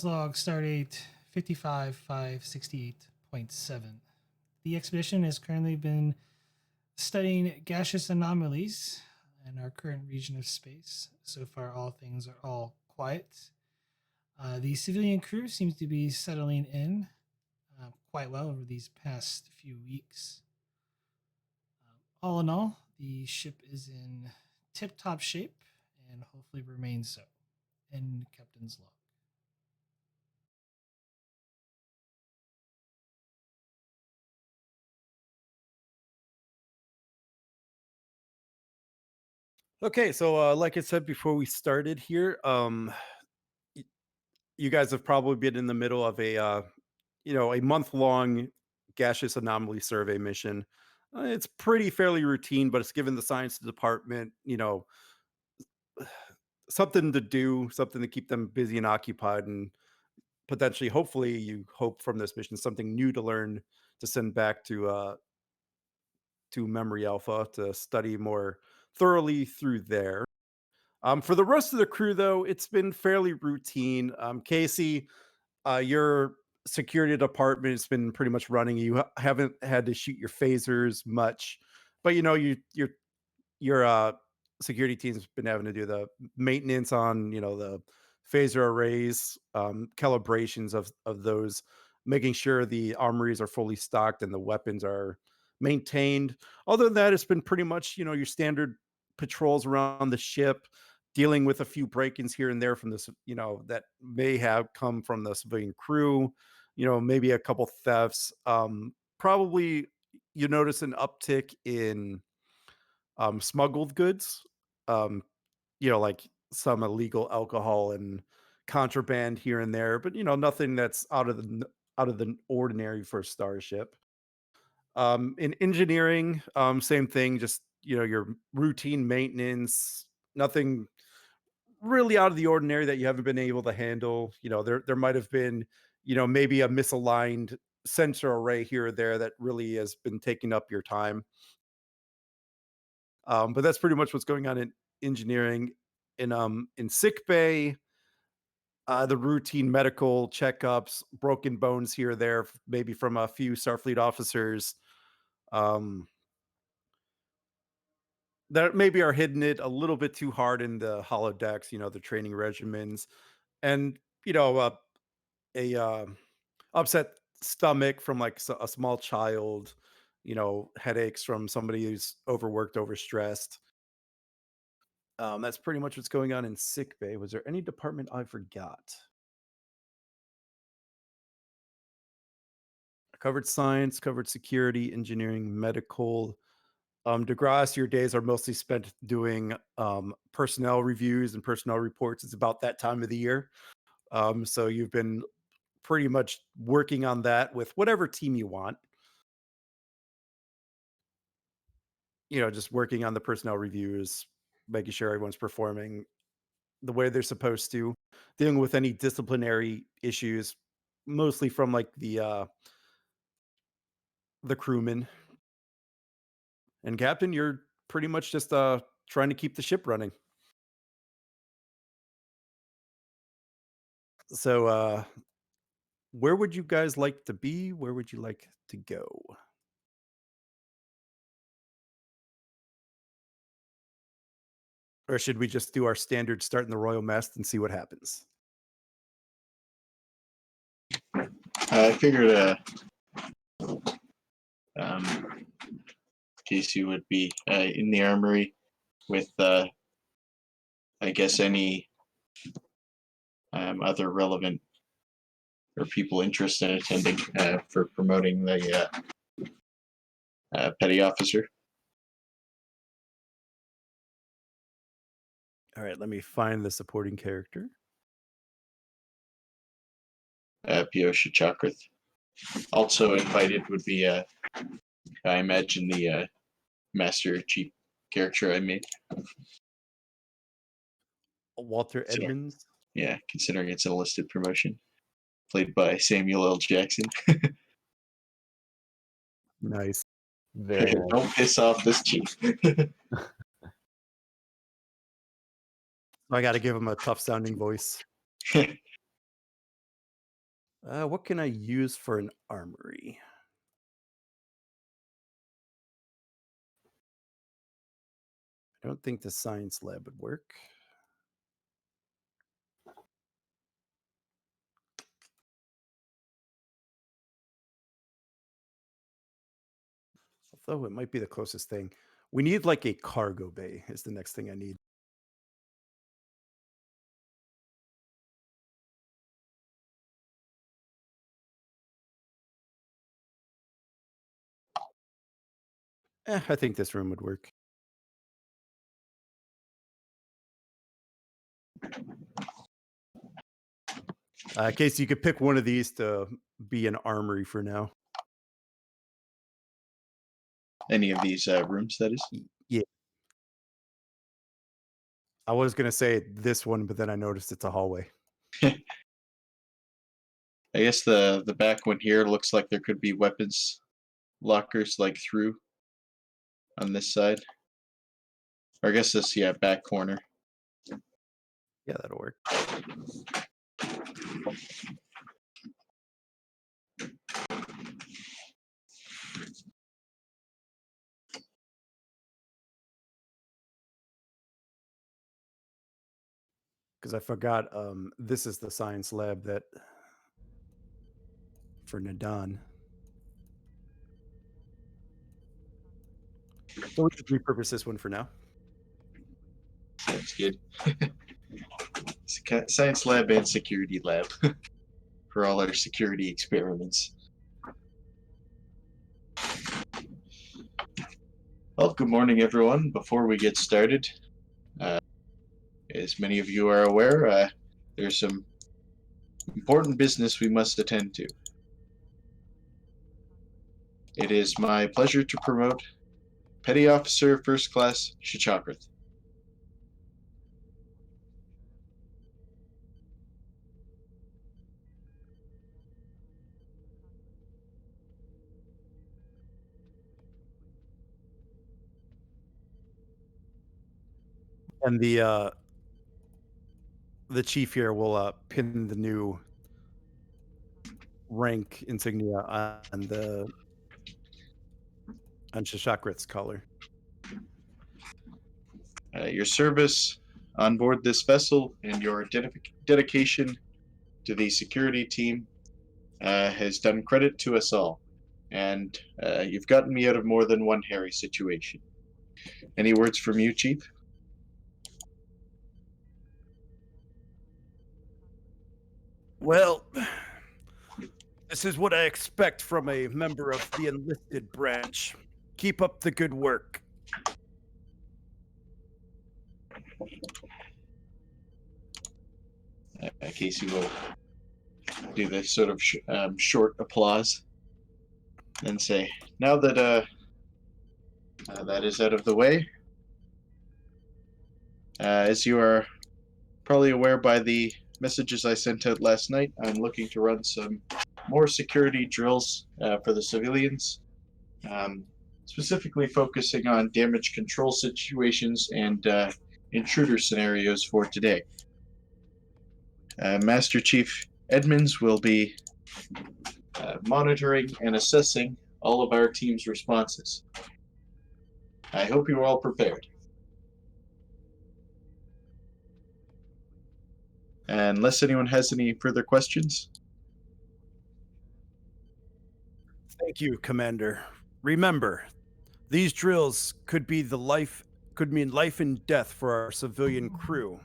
Log stardate 55568.7. The expedition has currently been studying gaseous anomalies in our current region of space. So far, all things are all quiet. The civilian crew seems to be settling in quite well over these past few weeks. All in all, the ship is in tip top shape and hopefully remains so. End Captain's log. Okay, so like I said before we started here, y- you guys have probably been in the middle of a month-long gaseous anomaly survey mission. It's pretty fairly routine, but it's given the science department, something to do, something to keep them busy and occupied, and potentially, hopefully, you hope from this mission something new to learn to send back to Memory Alpha to study more thoroughly through there. For the rest of the crew, though, it's been fairly routine. Casey, your security department has been pretty much running. You haven't had to shoot your phasers much, but your security team's been having to do the maintenance on the phaser arrays, calibrations of those, making sure the armories are fully stocked and the weapons are maintained. Other than that, it's been pretty much your standard patrols around the ship, dealing with a few break-ins here and there from this that may have come from the civilian crew. Maybe a couple thefts. Probably you notice an uptick in smuggled goods, um, like some illegal alcohol and contraband here and there, but nothing that's out of the ordinary for a starship. In engineering, same thing, just your routine maintenance, nothing really out of the ordinary that you haven't been able to handle. There might have been, maybe a misaligned sensor array here or there that really has been taking up your time. But that's pretty much what's going on in engineering. In sick bay, the routine medical checkups, broken bones here or there, maybe from a few Starfleet officers um, that maybe are hitting it a little bit too hard in the holodecks. The training regimens, and a upset stomach from like a small child. Headaches from somebody who's overworked, overstressed. That's pretty much what's going on in sick bay. Was there any department I forgot? Covered science, covered security, engineering, medical. DeGrasse, your days are mostly spent doing personnel reviews and personnel reports. It's about that time of the year. So you've been pretty much working on that with whatever team you want. Just working on the personnel reviews, making sure everyone's performing the way they're supposed to, dealing with any disciplinary issues, mostly from like the crewmen. And captain, you're pretty much just trying to keep the ship running. So where would you guys like to be? Where would you like to go? Or should we just do our standard start in the royal mast and see what happens? I figured um, Casey would be in the armory with, I guess, any other relevant or people interested in attending for promoting the petty officer. All right, let me find the supporting character. Piyosha Chakrath. Also invited would be, I imagine, the Master Chief character I made. Walter So, Edmonds. yeah, considering it's an enlisted promotion. Played by Samuel L. Jackson. Nice. Very nice. Don't piss off this chief. I got to give him a tough sounding voice. What can I use for an armory? I don't think the science lab would work. Although it might be the closest thing. We need like a cargo bay is the next thing I need. I think this room would work. Casey, you could pick one of these to be an armory for now. Any of these rooms, that is. Yeah. I was gonna say this one, but then I noticed it's a hallway. I guess the back one here looks like there could be weapons lockers like through on this side. Or I guess this, yeah, back corner. Yeah, that'll work. Because I forgot, this is the science lab that for Nadan. So we just repurpose this one for now. That's good. Science lab and security lab for all our security experiments. Well, good morning, everyone. Before we get started, as many of you are aware, there's some important business we must attend to. It is my pleasure to promote Petty Officer First Class Shichakrith. And the chief here will pin the new rank insignia on Shashakrit's collar. Your service on board this vessel and your dedication to the security team has done credit to us all. And you've gotten me out of more than one hairy situation. Any words from you, Chief? Well, this is what I expect from a member of the enlisted branch. Keep up the good work. Casey will do this sort of short applause and say, now that that is out of the way, as you are probably aware by the messages I sent out last night, I'm looking to run some more security drills for the civilians, specifically focusing on damage control situations and intruder scenarios for today. Master Chief Edmonds will be monitoring and assessing all of our team's responses. I hope you're all prepared. And unless anyone has any further questions. Thank you, Commander. Remember, these drills could mean life and death for our civilian crew.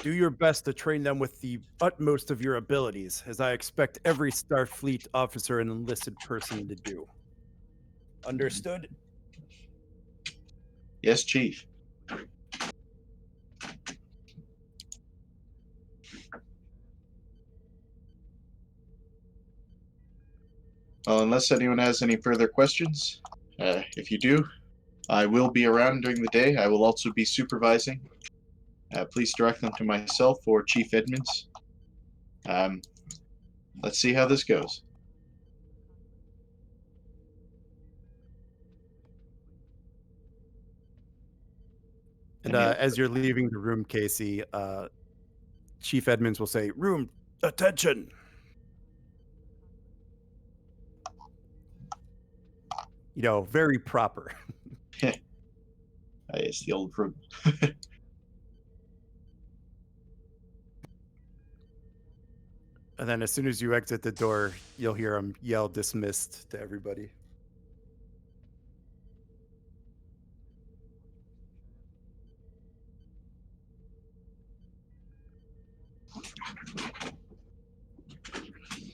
Do your best to train them with the utmost of your abilities, as I expect every Starfleet officer and enlisted person to do. Understood? Yes, Chief. Well, unless anyone has any further questions, if you do, I will be around during the day. I will also be supervising. Please direct them to myself or Chief Edmonds. Let's see how this goes. And as you're leaving the room, Casey, Chief Edmonds will say, "Room, attention!" very proper. It's the old room. And then as soon as you exit the door, you'll hear him yell dismissed to everybody.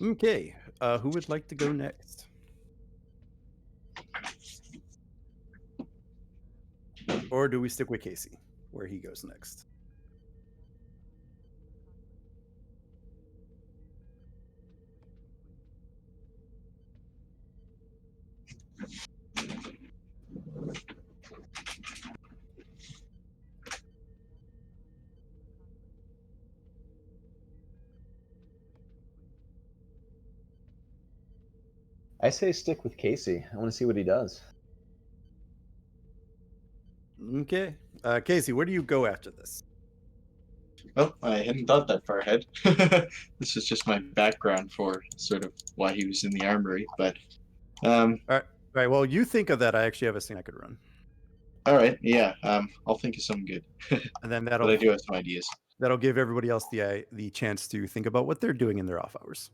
Okay, who would like to go next? Or do we stick with Casey, where he goes next? I say stick with Casey. I want to see what he does. Okay. Casey, where do you go after this? Well, I hadn't thought that far ahead. This is just my background for sort of why he was in the armory. But All right. Well, you think of that. I actually have a scene I could run. all right, yeah. I'll think of some good. And then But I do have some ideas. that'll give everybody else the chance to think about what they're doing in their off hours.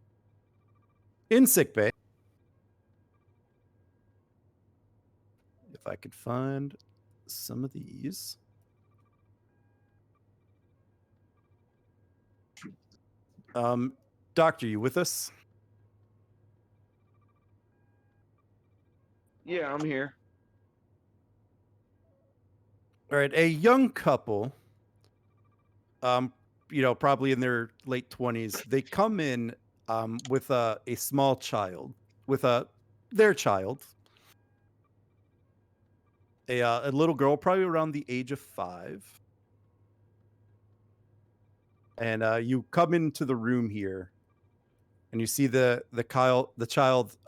In sick bay. If I could find some of these. Doctor, you with us? Yeah, I'm here. All right, a young couple, probably in their late 20s, they come in with a small child, with their child, a little girl, probably around the age of 5. And you come into the room here, and you see the child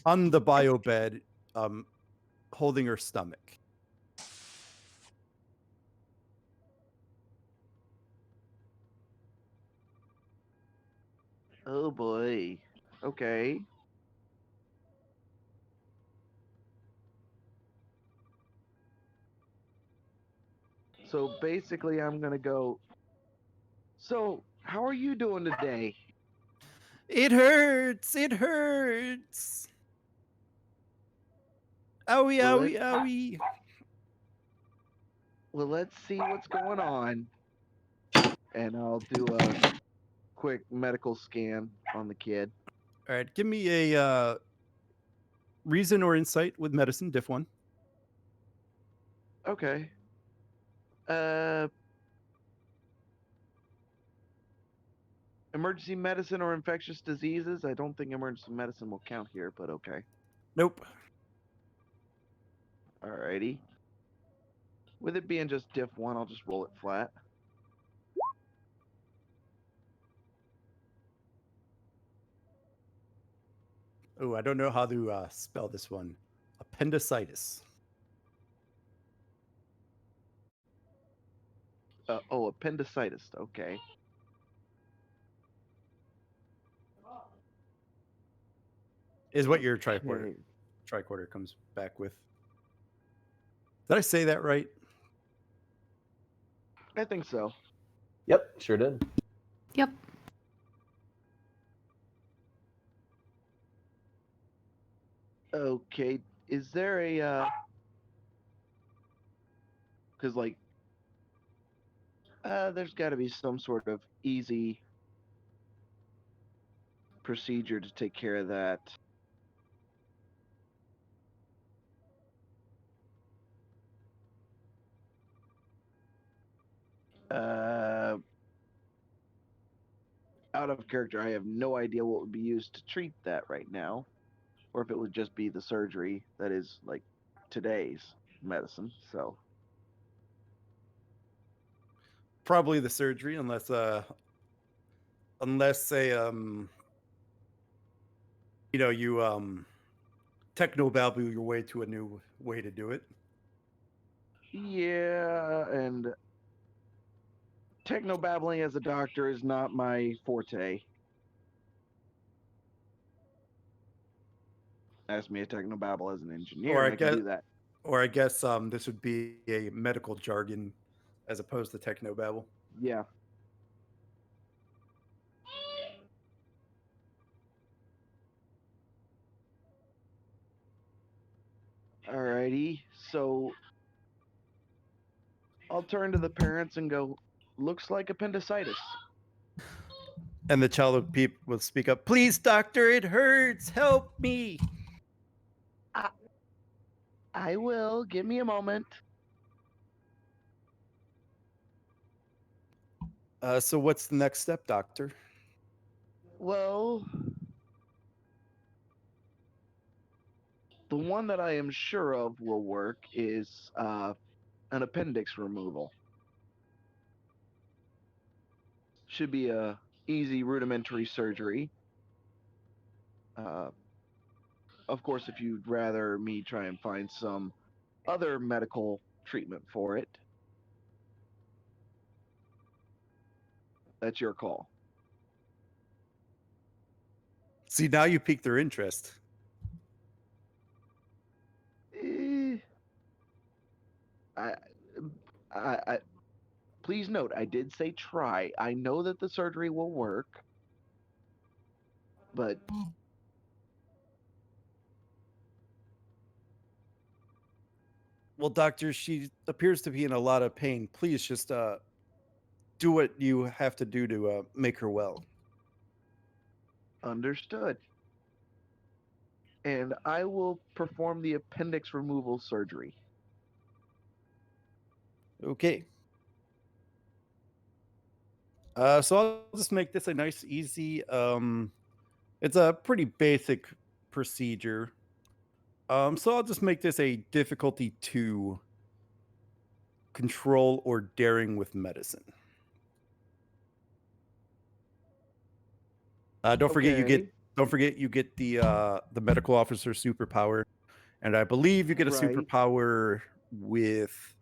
on the bio bed, holding her stomach. Oh boy. Okay. So basically, I'm gonna go. So, how are you doing today? It hurts. It hurts. Owie, Well, owie, owie. Well, let's see what's going on. And I'll do a quick medical scan on the kid. All right, give me a reason or insight with medicine, diff 1. Okay. Emergency medicine or infectious diseases? I don't think emergency medicine will count here, but okay. Nope. Alrighty. With it being just diff 1, I'll just roll it flat. Oh, I don't know how to spell this one. Appendicitis. Appendicitis. Okay. Is what your tricorder comes back with. Did I say that right? I think so. Yep, sure did. Yep. Okay. Is there a because there's got to be some sort of easy procedure to take care of that. Out of character, I have no idea what would be used to treat that right now, or if it would just be the surgery that is like today's medicine. So Probably the surgery, unless you technobabble your way to a new way to do it. yeah, and technobabbling as a doctor is not my forte. Ask me a technobabble as an engineer, Or and I I can guess, do that. this would be a medical jargon as opposed to technobabble. Yeah. Alrighty. So I'll turn to the parents and go, looks like appendicitis. And the child will speak up, please, doctor, it hurts. Help me. I, I will. Give me a moment. So what's the next step, doctor? Well, the one that I am sure of will work is an appendix removal. Should be a easy rudimentary surgery. Uh, of course, if you'd rather me try and find some other medical treatment for it, that's your call. See, now you piqued their interest. Eh, I, I, please note, I did say try. I know that the surgery will work, but Well, doctor, she appears to be in a lot of pain. Please just do what you have to do to make her well. understood. And I will perform the appendix removal surgery. Okay. So I'll just make this a nice, easy. It's a pretty basic procedure. So I'll just make this a difficulty 2, control or daring with medicine. Don't forget you get the medical officer superpower, and I believe you get a Right. superpower with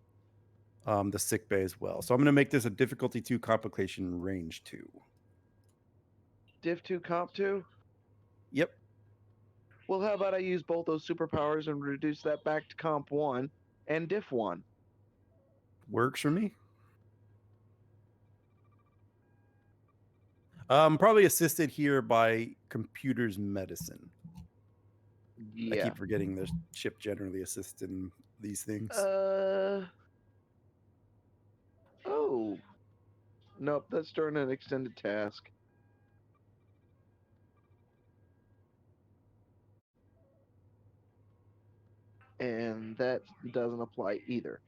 the sick bay as well. So I'm going to make this a difficulty 2, complication range 2. Div 2, Comp 2? Yep. Well, how about I use both those superpowers and reduce that back to Comp 1 and Diff 1? Works for me. Probably assisted here by computers medicine. Yeah. I keep forgetting the ship generally assists in these things. Oh. Nope, that's during an extended task. And that doesn't apply either.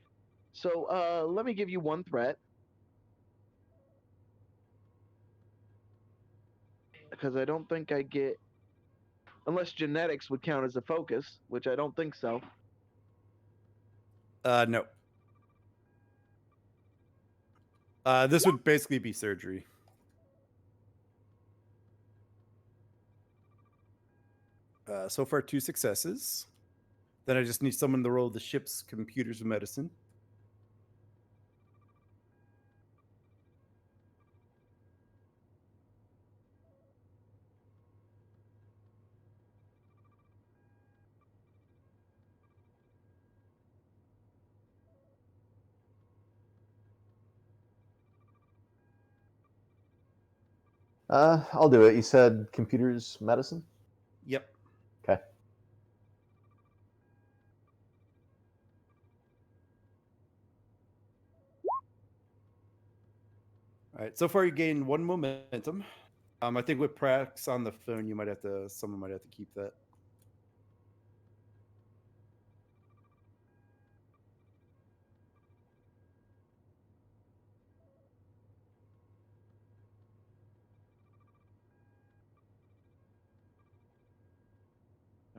So let me give you one threat. Because I don't think I get. Unless genetics would count as a focus, which I don't think so. No. This would basically be surgery. So far, 2 successes. Then I just need someone to roll the ship's computers of medicine. I'll do it. You said computers medicine? Yep. Okay. All right. So far, you gain 1 momentum. I think with Prax on the phone, someone might have to keep that.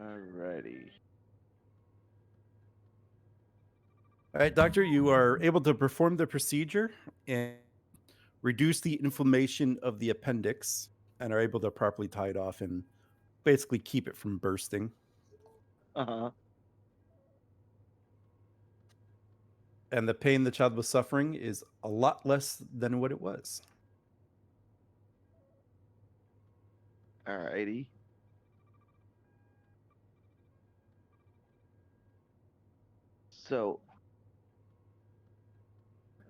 Alrighty. All right, doctor, you are able to perform the procedure and reduce the inflammation of the appendix and are able to properly tie it off and basically keep it from bursting. Uh-huh. And the pain the child was suffering is a lot less than what it was. Alrighty. So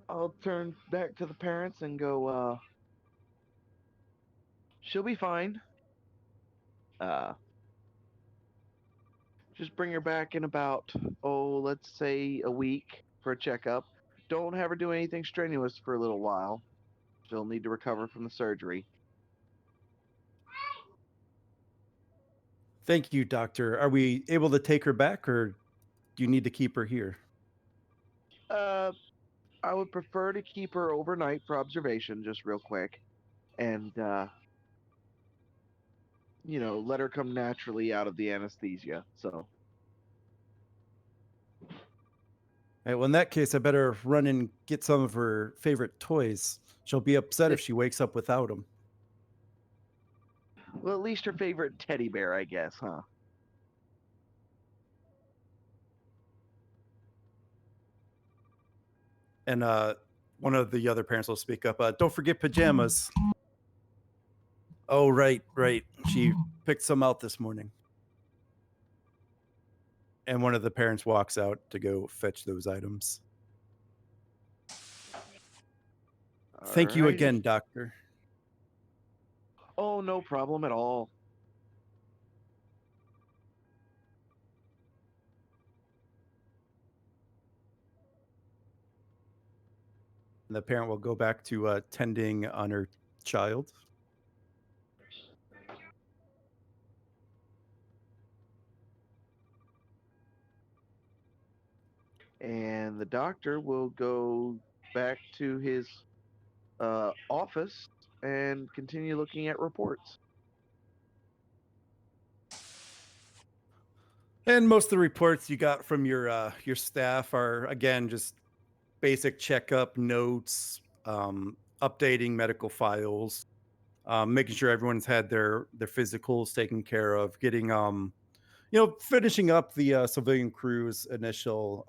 I'll turn back to the parents and go, she'll be fine. Uh, just bring her back in about, let's say a week for a checkup. Don't have her do anything strenuous for a little while. She'll need to recover from the surgery. Thank you, doctor. Are we able to take her back, or do you need to keep her here? Uh, I would prefer to keep her overnight for observation, just real quick, and let her come naturally out of the anesthesia. So, All right, well, in that case, I better run and get some of her favorite toys. She'll be upset if she wakes up without them. well, at least her favorite teddy bear, I guess, huh? And one of the other parents will speak up. Don't forget pajamas. Oh, right. She picked some out this morning. And one of the parents walks out to go fetch those items. Thank you Alrighty. again, doctor. Oh, no problem at all. And the parent will go back to tending on her child. And the doctor will go back to his office and continue looking at reports. And most of the reports you got from your staff are, again, just basic checkup notes, updating medical files, making sure everyone's had their physicals taken care of, getting finishing up the civilian crew's initial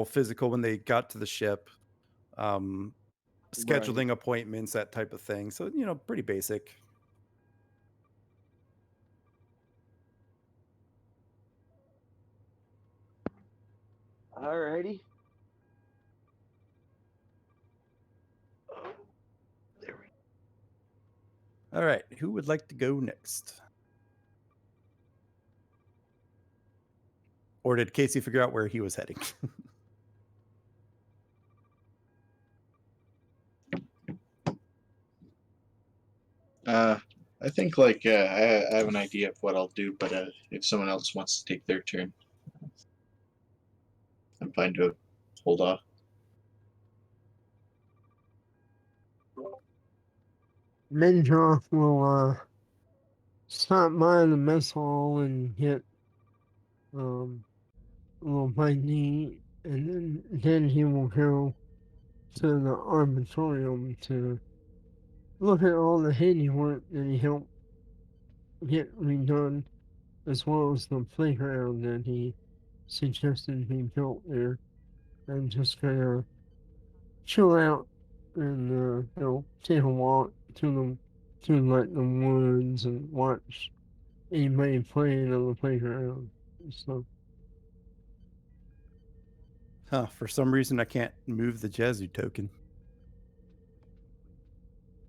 physical when they got to the ship, scheduling appointments, that type of thing. So pretty basic. Alrighty. There we go. All right, who would like to go next? Or did Casey figure out where he was heading? I think I have an idea of what I'll do, but if someone else wants to take their turn, I'm fine to hold off. Mendroth will stop by the mess hall and get a little bite to eat, and then he will go to the arbitorium to look at all the handiwork that he helped get redone, as well as the playground that he suggested be built there, and just kind of chill out and take a walk to like the woods and watch anybody playing on the playground and stuff. Huh, for some reason I can't move the Jesu token.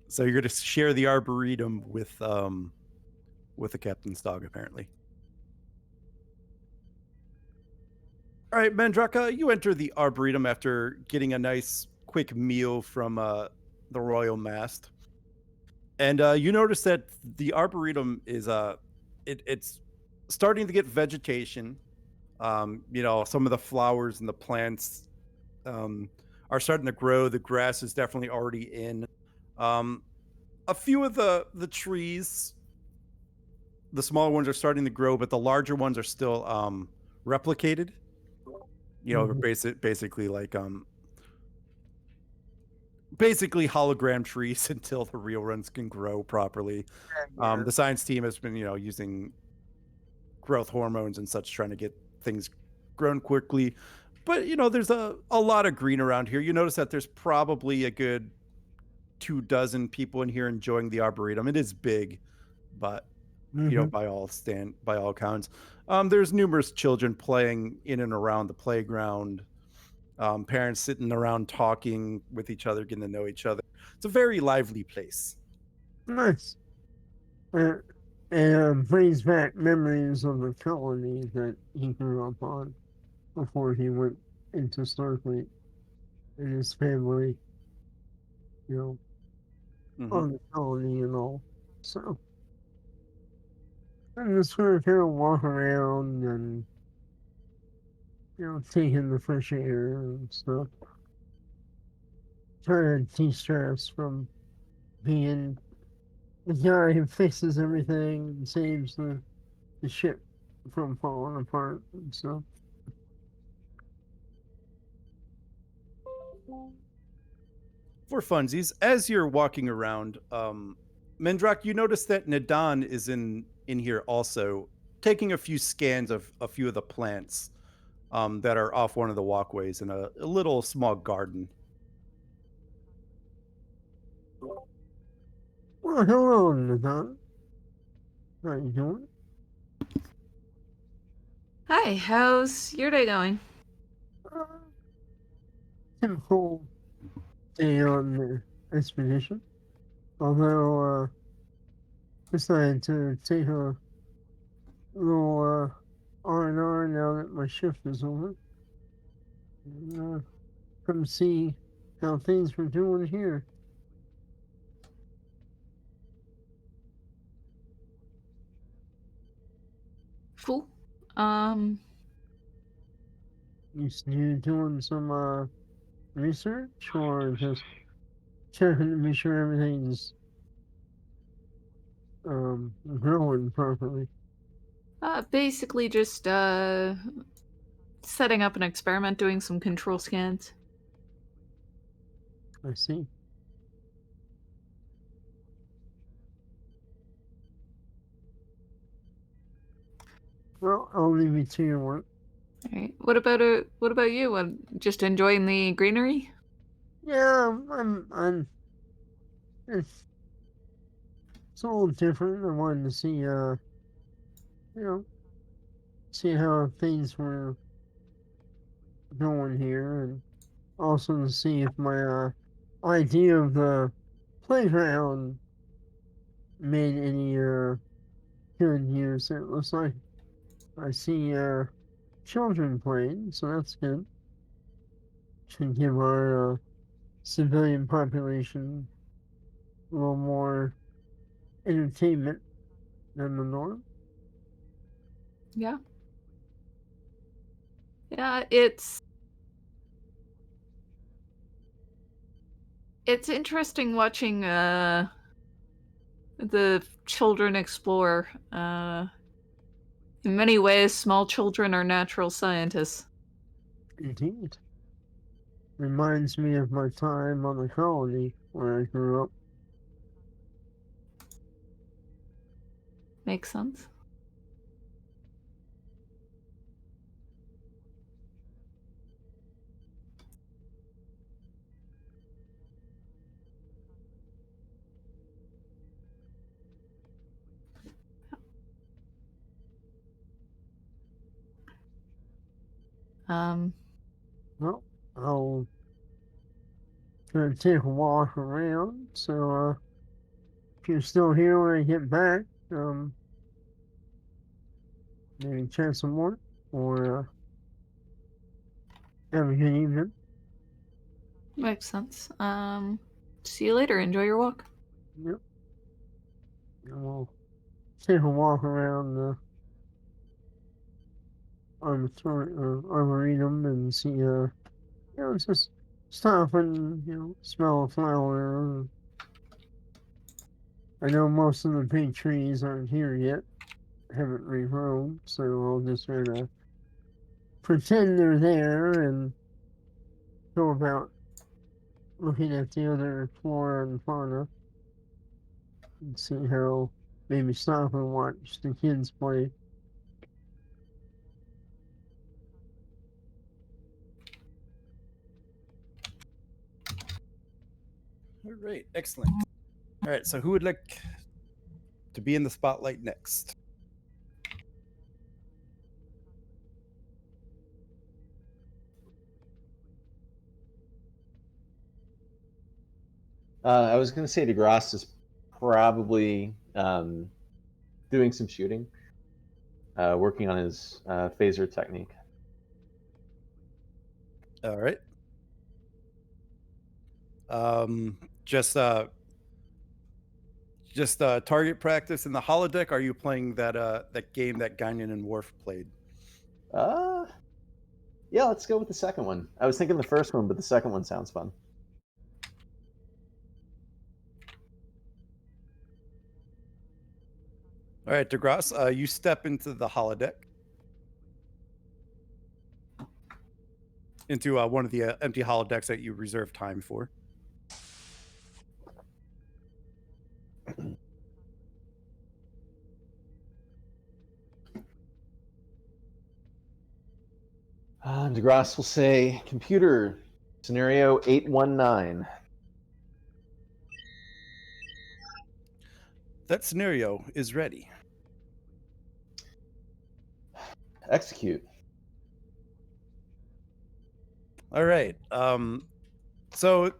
So you're going to share the arboretum with the captain's dog, apparently. All right, Mandraka, you enter the arboretum after getting a nice quick meal from the royal mast. And you notice that the arboretum is it's starting to get vegetation. Some of the flowers and the plants are starting to grow. The grass is definitely already in. A few of the trees, the smaller ones are starting to grow, but the larger ones are still replicated. Basically like basically hologram trees until the real ones can grow properly. The science team has been using growth hormones and such, trying to get things grown quickly. But there's a lot of green around here. You notice that there's probably a good 24 people in here enjoying the arboretum. It is big, but Mm-hmm. by all accounts. There's numerous children playing in and around the playground. Parents sitting around talking with each other, getting to know each other. It's a very lively place. Nice. Uh, and brings back memories of the colony that he grew up on before he went into Starfleet and his family, you know, Mhm. on the colony and all. So I'm just gonna kind of walk around and taking the fresh air and stuff. Trying to de-stress from being the guy who fixes everything and saves the ship from falling apart and stuff. For funsies, as you're walking around, Mendrak, you notice that Nadan is in here also, taking a few scans of a few of the plants that are off one of the walkways in a little small garden. Well, hello, Nathan. How you doing? Hi, how's your day going? Uh, Typical day on the expedition. Although, decided to take a little R&R now that my shift is over. And, come see how things were doing here. Cool. Um, You doing some research or just checking to make sure everything's growing properly? basically just setting up an experiment, doing some control scans. I see. Well, I'll leave you to your work. All right. What about you? Just enjoying the greenery? Yeah, it's, it's a little different. I wanted to see, you know, see how things were going here, and also to see if my idea of the playground made any good use. It looks like I see children playing, so that's good. Should give our civilian population a little more entertainment than the norm. Yeah. Yeah, it's interesting watching the children explore. In many ways, small children are natural scientists. Indeed. Reminds me of my time on the colony where I grew up. Makes sense. Um, Well, I'll try to take a walk around. So if you're still here when I get back, maybe chat some more or have a good evening. Makes sense. See you later. Enjoy your walk. Yep. And we'll take a walk around the arboretum and see, just stop and, smell a flower. I know most of the big trees aren't here yet, haven't regrown, so I'll just sort of pretend they're there and go about looking at the other flora and fauna and see how maybe stop and watch the kids play. All right, excellent. All right, so who would like to be in the spotlight next? I was going to say DeGrasse is probably doing some shooting, working on his phaser technique. All right. Just target practice in the holodeck. Are you playing that game that Guinan and Worf played? Yeah, let's go with the second one. I was thinking the first one, but the second one sounds fun. All right, DeGrasse, you step into the holodeck, into one of the empty holodecks that you reserve time for. DeGrasse will say, computer, scenario 819. That scenario is ready. Execute. All right. So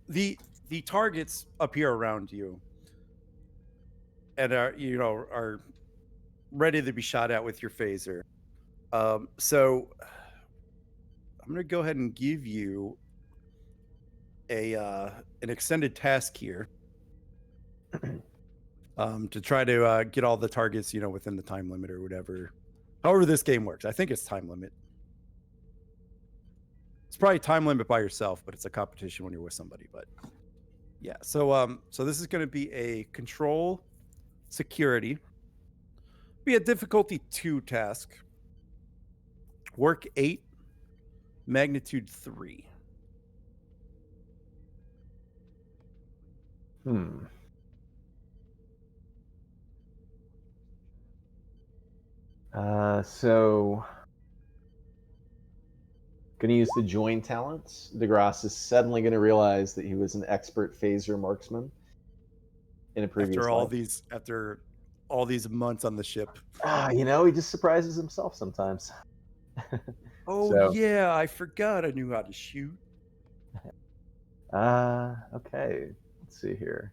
the targets appear around you and are ready to be shot at with your phaser. So I'm going to go ahead and give you an extended task here to try to get all the targets, within the time limit or whatever. However this game works. I think it's time limit. It's probably time limit by yourself, but it's a competition when you're with somebody. But yeah, so this is going to be a control security, be a difficulty 2 task, work 8, magnitude 3. So going to use the join talents. DeGrasse is suddenly going to realize that he was an expert phaser marksman in a previous life. After all these months on the ship. He just surprises himself sometimes. Yeah, I forgot I knew how to shoot. Okay. Let's see here.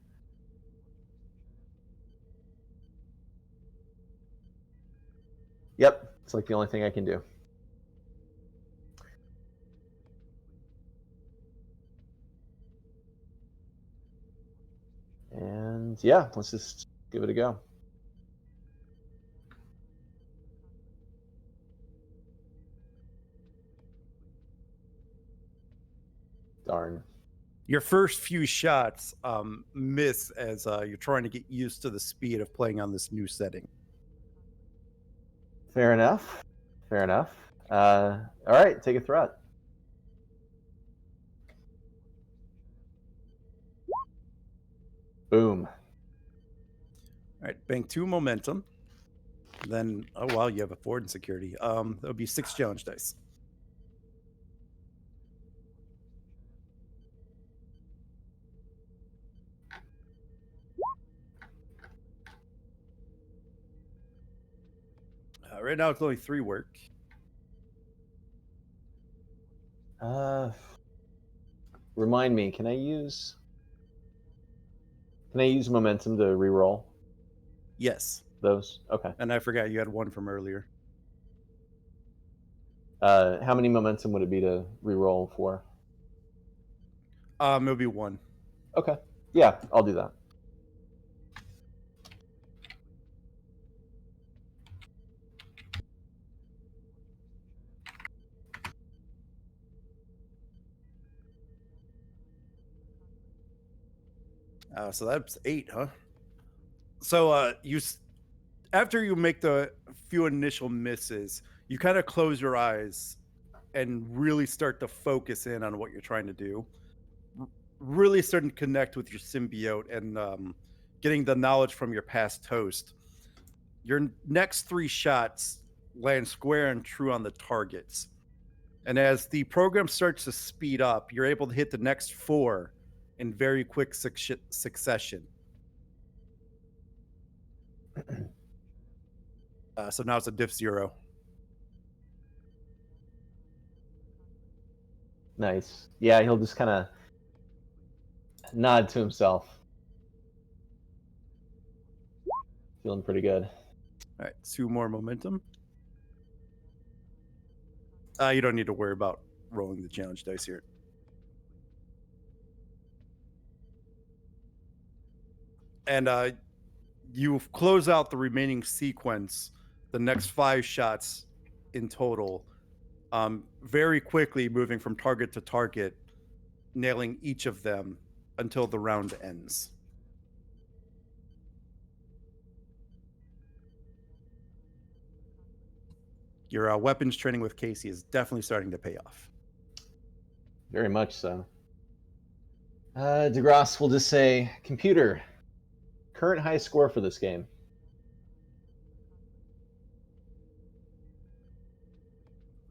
Yep, it's like the only thing I can do. And yeah, let's just give it a go. Darn. Your first few shots miss as you're trying to get used to the speed of playing on this new setting. Fair enough. All right, take a threat. Boom. All right, bank 2 momentum. Then, oh wow, you have a 4 in security. That would be 6 challenge dice. Right now, it's only 3 work. Remind me, can I use momentum to reroll Yes. those? Okay. And I forgot you had 1 from earlier. How many momentum would it be to reroll for? It'll be 1. Okay. Yeah, I'll do that. So that's 8, huh? So after you make the few initial misses, you kind of close your eyes and really start to focus in on what you're trying to do. Really starting to connect with your symbiote and getting the knowledge from your past host. Your next 3 shots land square and true on the targets. And as the program starts to speed up, you're able to hit the next 4 in very quick succession. So now it's a diff 0. Nice. Yeah, he'll just kind of nod to himself. Feeling pretty good. All right, 2 more momentum. You don't need to worry about rolling the challenge dice here. And you close out the remaining sequence, the next 5 shots in total, very quickly moving from target to target, nailing each of them until the round ends. Your weapons training with Casey is definitely starting to pay off. Very much so. DeGrasse will just say, computer, current high score for this game.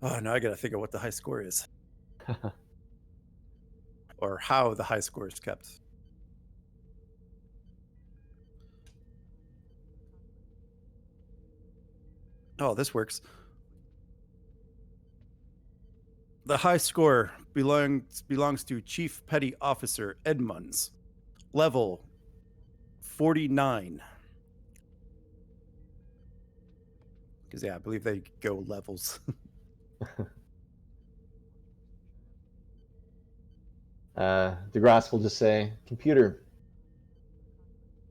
Oh, now I got to think of what the high score is. Or how the high score is kept. Oh, this works. The high score belongs to Chief Petty Officer Edmunds, level 49. Because, yeah, I believe they go levels. DeGrasse will just say, computer,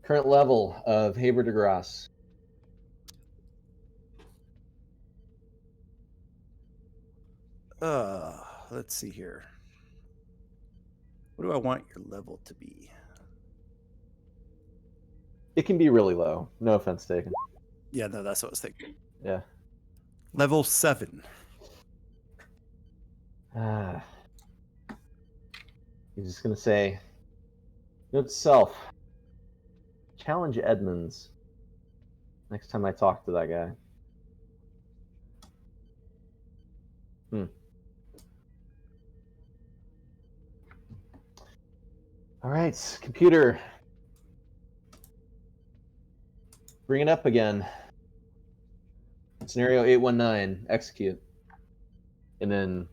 current level of Haber DeGrasse. Let's see here. What do I want your level to be? It can be really low. No offense taken. Yeah, no, that's what I was thinking. Yeah. Level 7. He's just going to say, note to self, challenge Edmonds next time I talk to that guy. All right, computer. Bring it up again. Scenario 819, execute. And then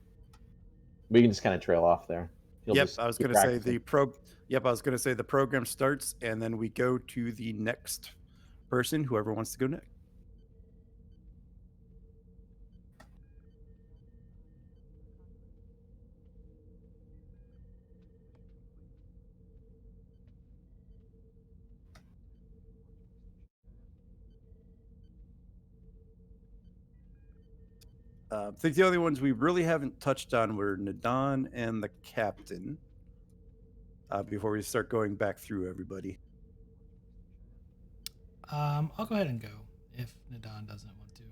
we can just kind of trail off there. He'll Yep, just I was keep going to say the program starts, and then we go to the next person, whoever wants to go next. I think the only ones we really haven't touched on were Nadon and the captain. Before we start going back through everybody. I'll go ahead and go if Nadon doesn't want to.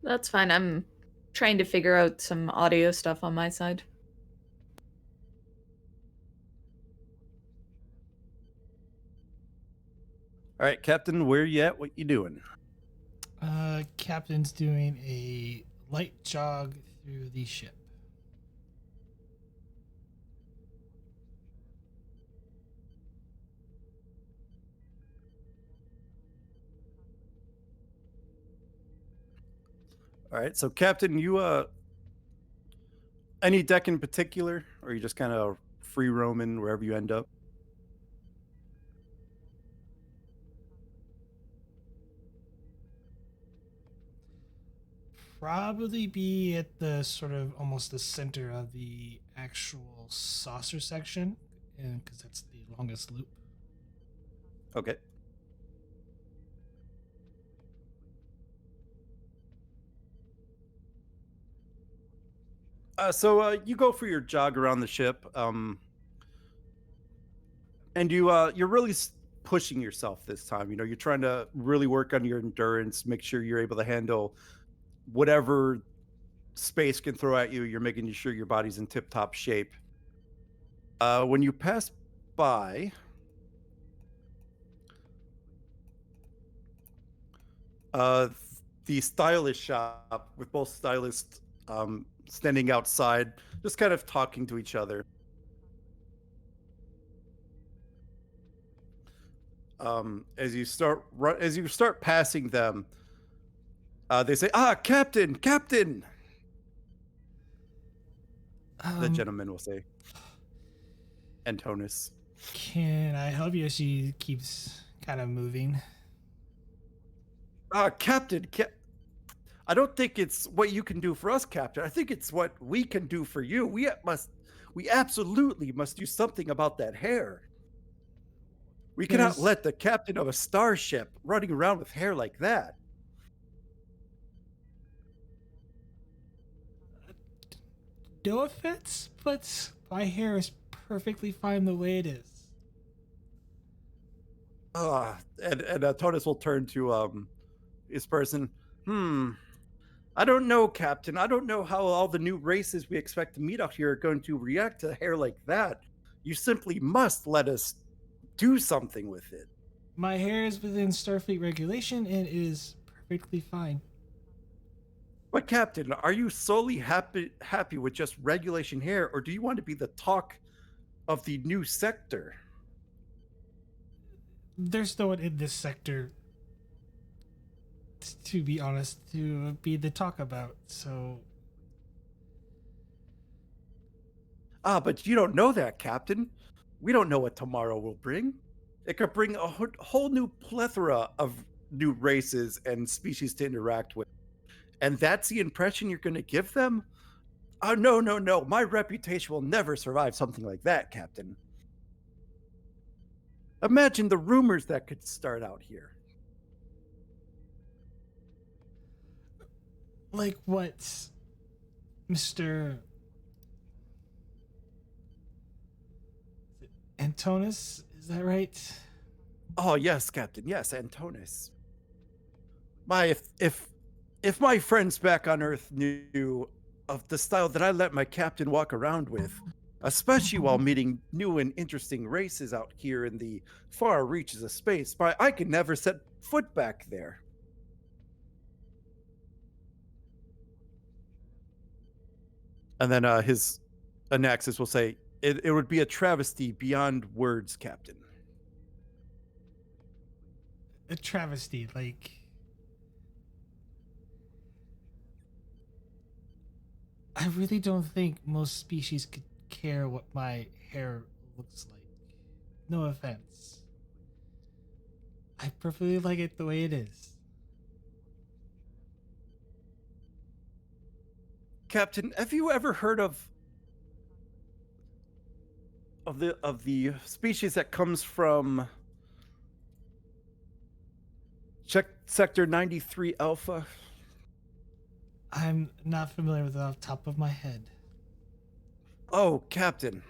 That's fine. I'm trying to figure out some audio stuff on my side. All right, Captain, where you at? What you doing? Captain's doing a light jog through the ship. All right, so Captain, you any deck in particular, or are you just kind of free roaming wherever you end up? Probably be at the sort of almost the center of the actual saucer section, and because that's the longest loop. Okay. So you go for your jog around the ship, and you're really pushing yourself this time. You know, you're trying to really work on your endurance, make sure you're able to handle whatever space can throw at you. You're making sure your body's in tip-top shape. When you pass by the stylist shop with both stylists standing outside, just kind of talking to each other. as you start passing them, they say, "Ah, Captain, Captain!" The Um, gentleman will say, Antonis. can I help you? She keeps kind of moving. Ah, Captain, I don't think it's what you can do for us, Captain. I think it's what we can do for you. We absolutely must do something about that hair. We cannot There's let the captain of a starship running around with hair like that. no offense, but my hair is perfectly fine the way it is. And Antonis will turn to his person. I don't know, Captain. I don't know how all the new races we expect to meet out here are going to react to hair like that. You simply must let us do something with it. My hair is within Starfleet regulation and it is perfectly fine. But Captain, are you solely happy with just regulation hair, or do you want to be the talk of the new sector? There's no one in this sector, to be honest, to be the talk about. So But you don't know that, Captain. We don't know what tomorrow will bring. It could bring a whole new plethora of new races and species to interact with. And that's the impression you're going to give them? Oh, no, no, no. My reputation will never survive something like that, Captain. Imagine the rumors that could start out here. like what, Mr. Antonis? Is that right? Oh, yes, Captain. Yes, Antonis. If my friends back on Earth knew of the style that I let my captain walk around with, especially while meeting new and interesting races out here in the far reaches of space, I could never set foot back there. And then his Anaxis will say, it would be a travesty beyond words, Captain. A travesty, like. I really don't think most species could care what my hair looks like. No offense. I perfectly like it the way it is. Captain, have you ever heard of the species that comes from Sector 93 Alpha? I'm not familiar with it off the top of my head. Oh, Captain,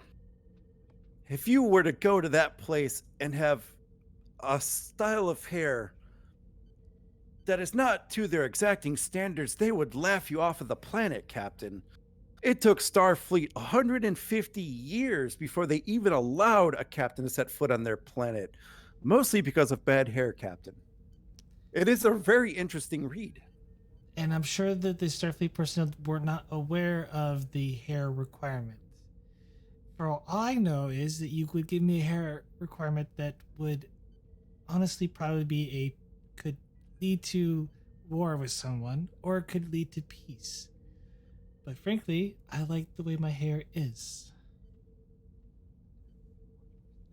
if you were to go to that place and have a style of hair that is not to their exacting standards, they would laugh you off of the planet, Captain. It took Starfleet 150 years before they even allowed a captain to set foot on their planet, mostly because of bad hair, Captain. It is a very interesting read. And I'm sure that the Starfleet personnel were not aware of the hair requirement. For all I know is that you would give me a hair requirement that would honestly probably could lead to war with someone or it could lead to peace. But frankly, I like the way my hair is.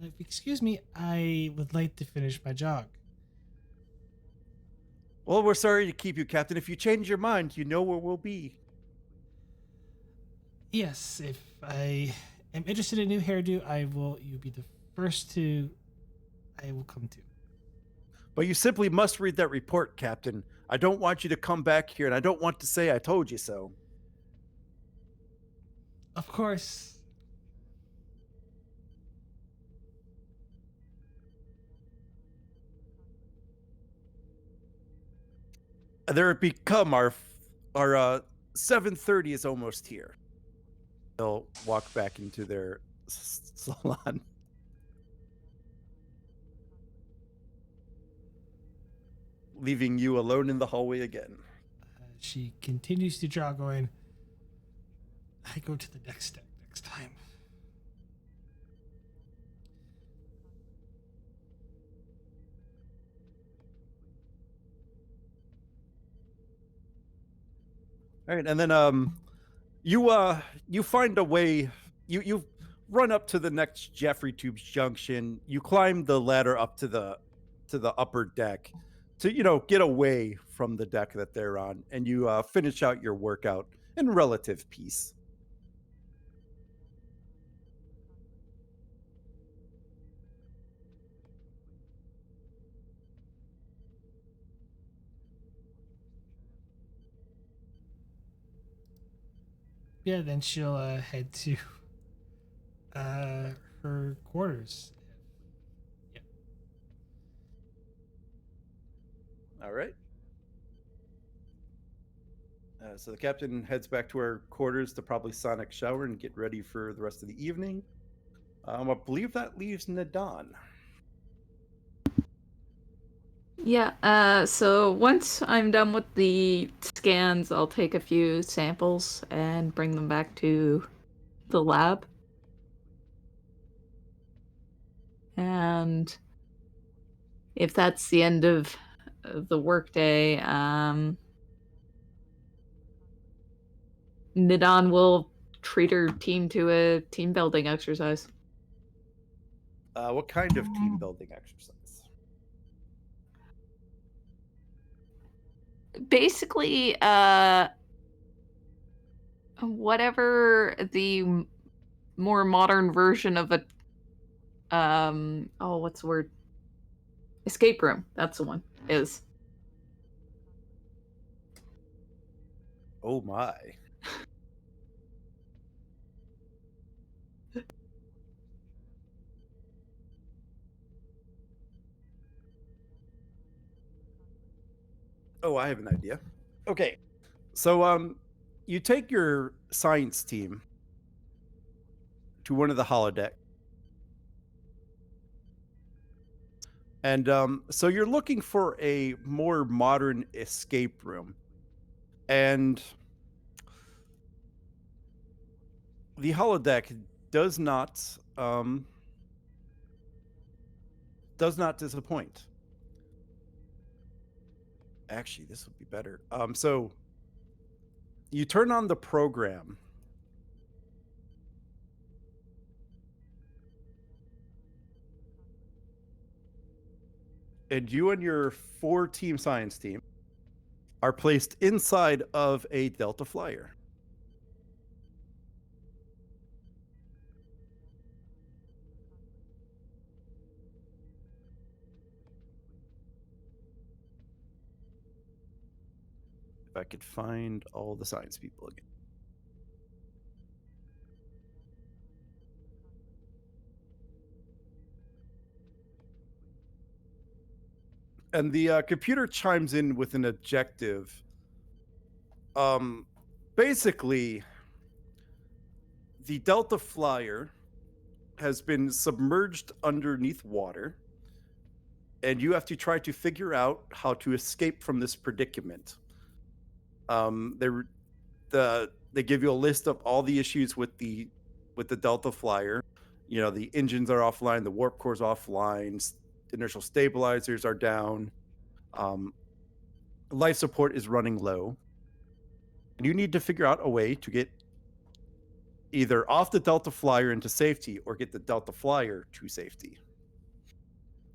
If you excuse me, I would like to finish my jog. Well, we're sorry to keep you, Captain. If you change your mind, you know where we'll be. Yes, if I am interested in a new hairdo, you'll be the first I will come to. But you simply must read that report, Captain. I don't want you to come back here, and I don't want to say I told you so. Of course. There it become our 7:30 is almost here. They'll walk back into their salon. Leaving you alone in the hallway again. She continues to draw, going, I go to the next deck next time. All right, and then you find a way. You run up to the next Jeffrey Tubes junction. You climb the ladder up to the upper deck to get away from the deck that they're on, and you finish out your workout in relative peace. Yeah, then she'll head to her quarters. Yeah. All right. So the captain heads back to her quarters to probably sonic shower and get ready for the rest of the evening. I believe that leaves Nadan. Yeah, so once I'm done with the scans, I'll take a few samples and bring them back to the lab. And if that's the end of the workday, Nidan will treat her team to a team building exercise. What kind of team building exercise? Basically, whatever the more modern version of a what's the word? Escape room. That's the one. Is. Oh my. Oh, I have an idea. Okay. So you take your science team to one of the holodecks. And so you're looking for a more modern escape room. And the holodeck does not disappoint. Actually, this would be better. So you turn on the program. And you and your 4-team science team are placed inside of a Delta Flyer. If I could find all the science people again. And the computer chimes in with an objective. Basically, the Delta Flyer has been submerged underneath water, and you have to try to figure out how to escape from this predicament. They give you a list of all the issues with the Delta Flyer. The engines are offline, the warp core's offline, inertial stabilizers are down, life support is running low, and you need to figure out a way to get either off the Delta Flyer into safety or get the Delta Flyer to safety.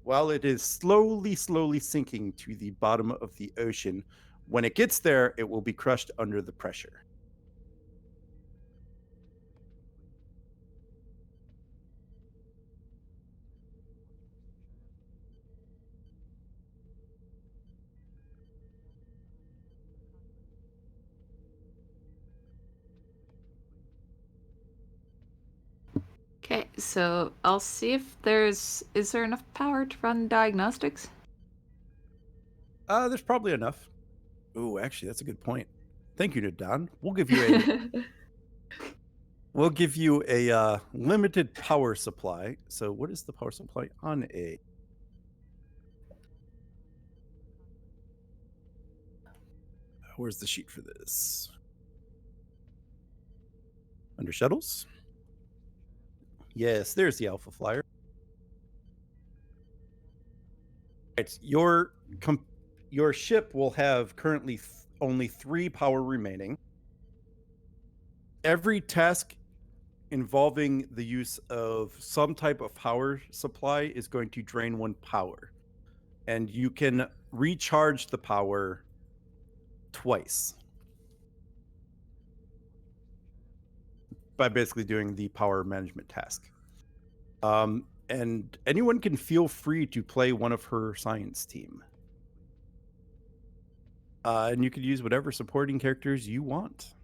While it is slowly sinking to the bottom of the ocean, when it gets there, it will be crushed under the pressure. Okay, so I'll see if is there enough power to run diagnostics? There's probably enough. Ooh, actually, that's a good point. Thank you, Nadan. We'll give you a limited power supply. So what is the power supply on a? Where's the sheet for this? Under shuttles? Yes, there's the Alpha Flyer. Right, your ship will have currently only 3 power remaining. every task involving the use of some type of power supply is going to drain 1 power. And you can recharge the power twice by basically doing the power management task. And anyone can feel free to play one of her science team. And you could use whatever supporting characters you want.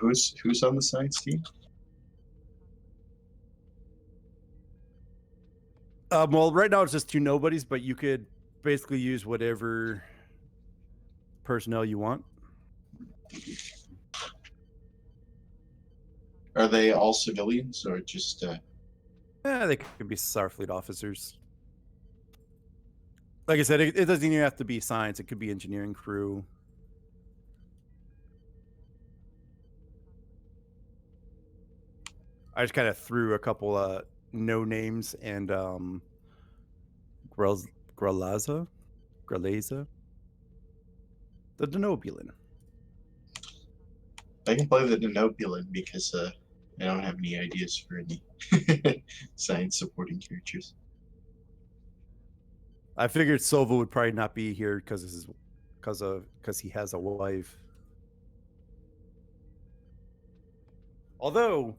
Who's on the science team? Well, right now it's just 2 nobodies, but you could basically use whatever personnel you want. Are they all civilians or just? They could be Starfleet officers. Like I said, it doesn't even have to be science. It could be engineering crew. I just kind of threw a couple no names and Gralaza, the Denobulan. I can play the Denobulan because I don't have any ideas for any science supporting characters. I figured Silva would probably not be here because he has a wife. Although,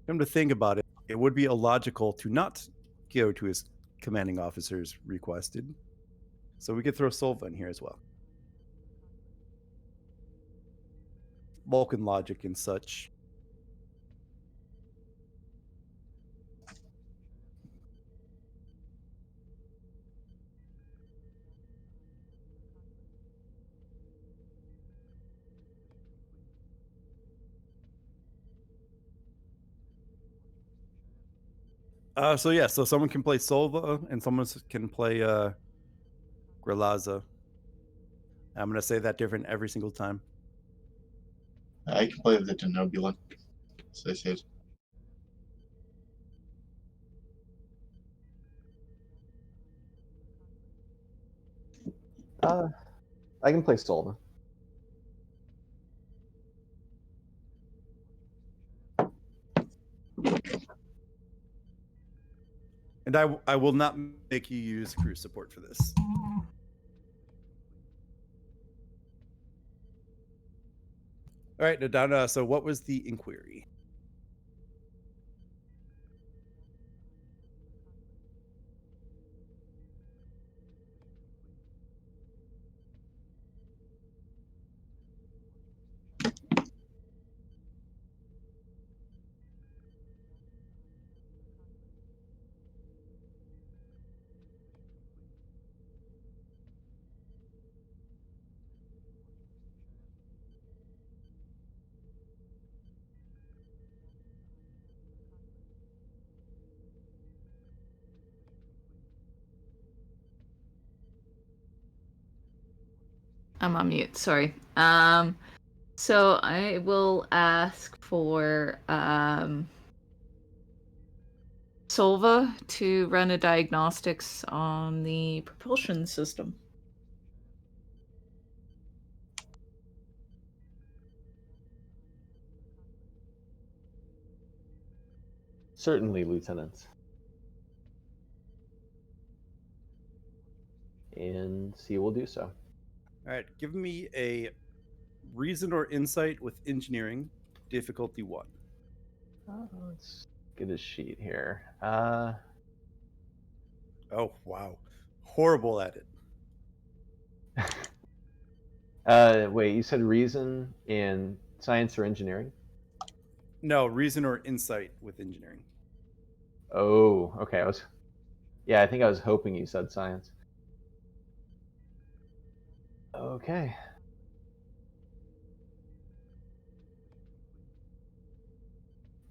come to think about it, it would be illogical to not go to his commanding officer's requested. So we could throw Silva in here as well. Vulcan logic and such. So someone can play Silva and someone can play Gralaza. I'm gonna say that different every single time. I can play the Denobulan, as I said. I can play Solva. And I will not make you use crew support for this. All right, Nadana, so what was the inquiry? I'm on mute. Sorry. So I will ask for Solva to run a diagnostics on the propulsion system. Certainly, Lieutenant. And he will do so. All right, give me a reason or insight with engineering, difficulty 1. Let's get a sheet here. Oh, wow. Horrible at it. Wait, you said reason in science or engineering? No, reason or insight with engineering. Oh, okay. I think I was hoping you said science. Okay.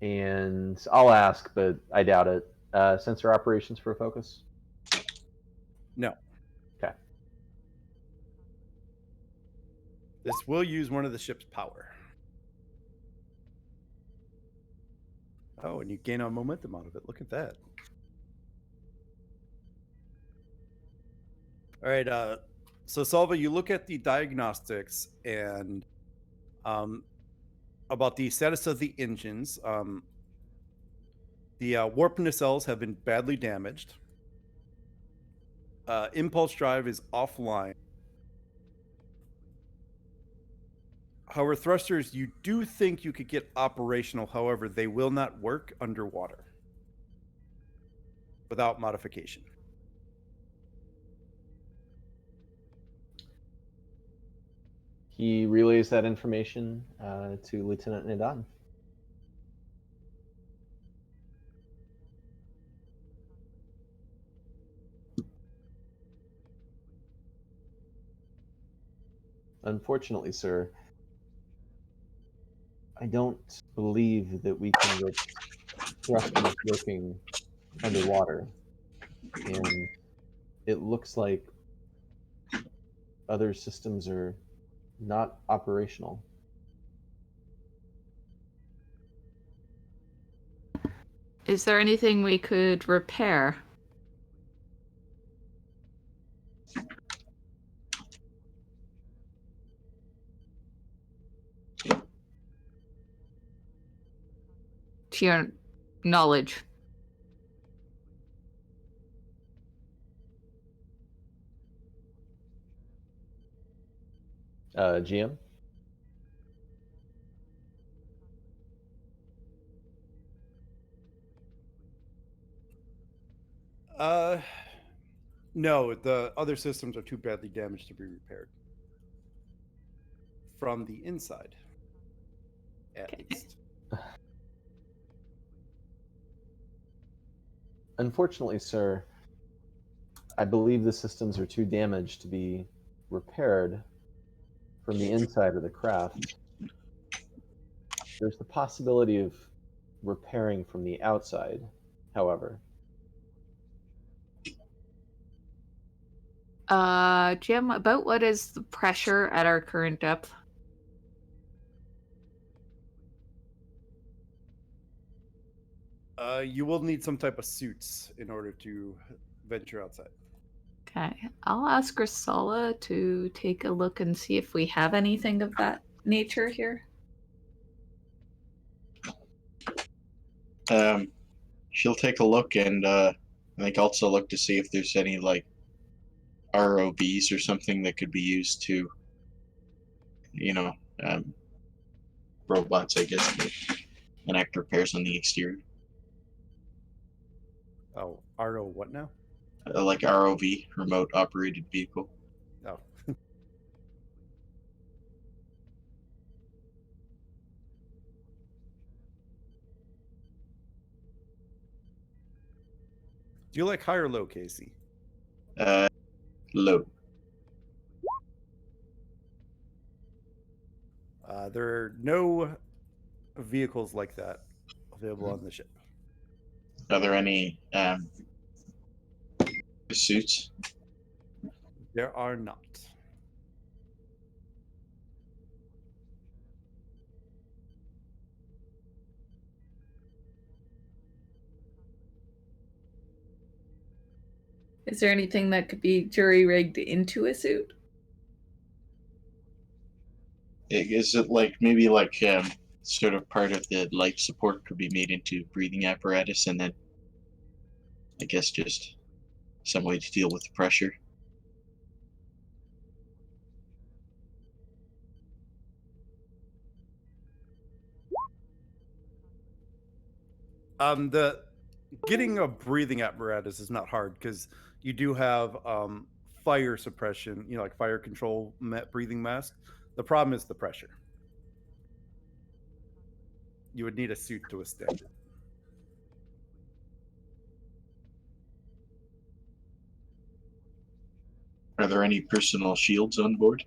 And I'll ask, but I doubt it. Sensor operations for focus? No. Okay. This will use one of the ship's power. Oh, and you gain a momentum out of it. Look at that. All right. So Salva, you look at the diagnostics and about the status of the engines. The warp nacelles have been badly damaged. Impulse drive is offline. However, thrusters, you do think you could get operational. However, they will not work underwater without modification. He relays that information to Lieutenant Nadan. Unfortunately, sir, I don't believe that we can get thrusters working underwater. And it looks like other systems are not operational. Is there anything we could repair? To your knowledge. GM? No, the other systems are too badly damaged to be repaired. From the inside, at least. Unfortunately, sir, I believe the systems are too damaged to be repaired from the inside of the craft. There's the possibility of repairing from the outside, however. Jim, about what is the pressure at our current depth? You will need some type of suits in order to venture outside. Okay, I'll ask Grisala to take a look and see if we have anything of that nature here. She'll take a look and I think also look to see if there's any like ROVs or something that could be used to, robots, I guess, to enact repairs on the exterior. Oh, RO what now? Like ROV, remote operated vehicle. Oh. Do you like high or low, Casey? Low. There are no vehicles like that available on the ship. Are there any suits? There are not. Is there anything that could be jury-rigged into a suit? Is it like maybe like sort of part of the life support could be made into breathing apparatus, and then I guess just some way to deal with the pressure? The getting a breathing apparatus is not hard because you do have fire suppression, like fire control breathing mask. The problem is the pressure. You would need a suit to withstand it. Are there any personal shields on board?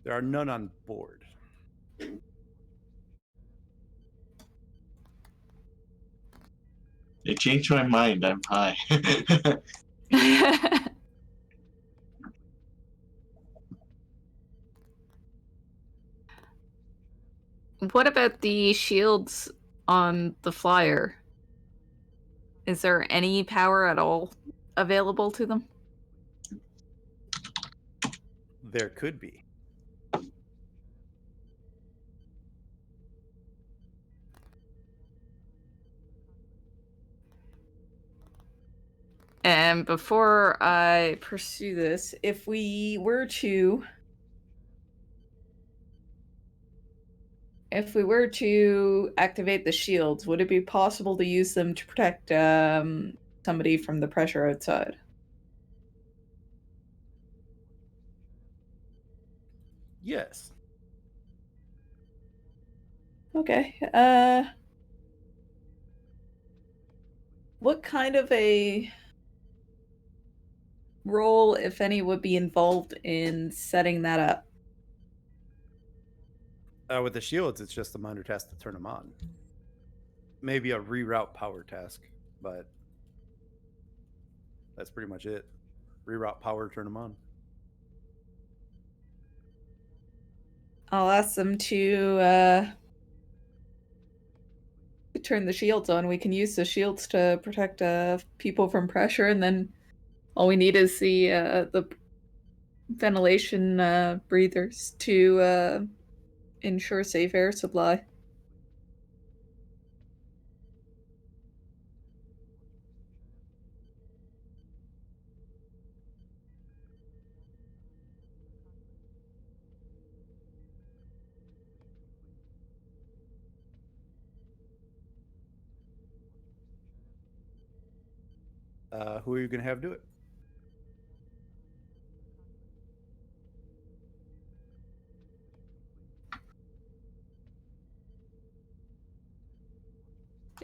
There are none on board. It changed my mind. I'm high. What about the shields on the flyer? Is there any power at all available to them? There could be. And before I pursue this, if we were to activate the shields, would it be possible to use them to protect somebody from the pressure outside? Yes. Okay. What kind of a role, if any, would be involved in setting that up? With the shields, it's just a minor task to turn them on. Maybe a reroute power task, but that's pretty much it. Reroute power, turn them on. I'll ask them to turn the shields on. We can use the shields to protect people from pressure, and then all we need is the ventilation breathers to ensure safe air supply. Who are you going to have do it?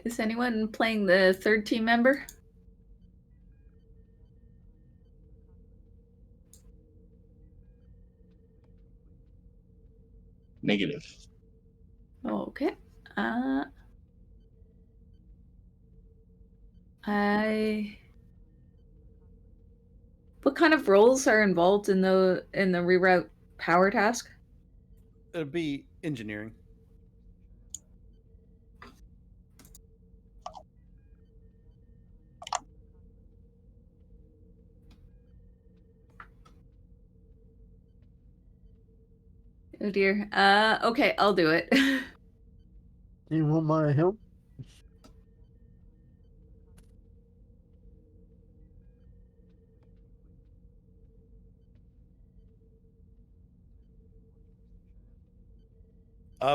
Is anyone playing the third team member? Negative. Oh, okay. What kind of roles are involved in the reroute power task? It'll be engineering. Oh dear. Okay, I'll do it. Do you want my help?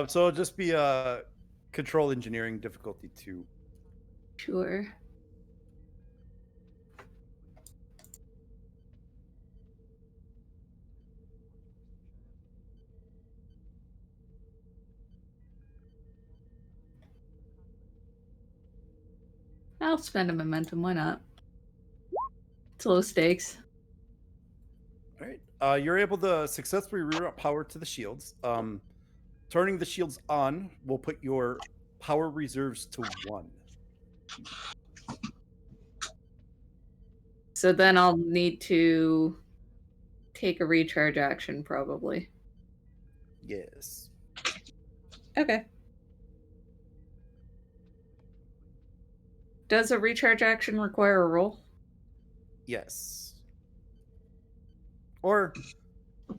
So it'll just be control engineering difficulty 2. Sure. I'll spend a momentum. Why not? It's low stakes. All right. You're able to successfully reroute power to the shields. Turning the shields on will put your power reserves to 1. So then I'll need to take a recharge action, probably. Yes. Okay. Does a recharge action require a roll? Yes. Or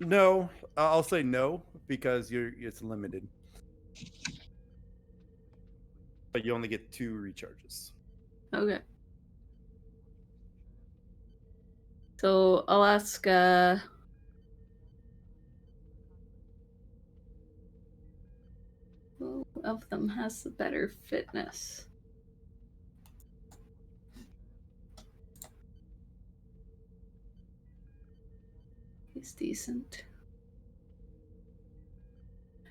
no. I'll say no because it's limited. But you only get 2 recharges. Okay. So I'll ask who of them has the better fitness? He's decent.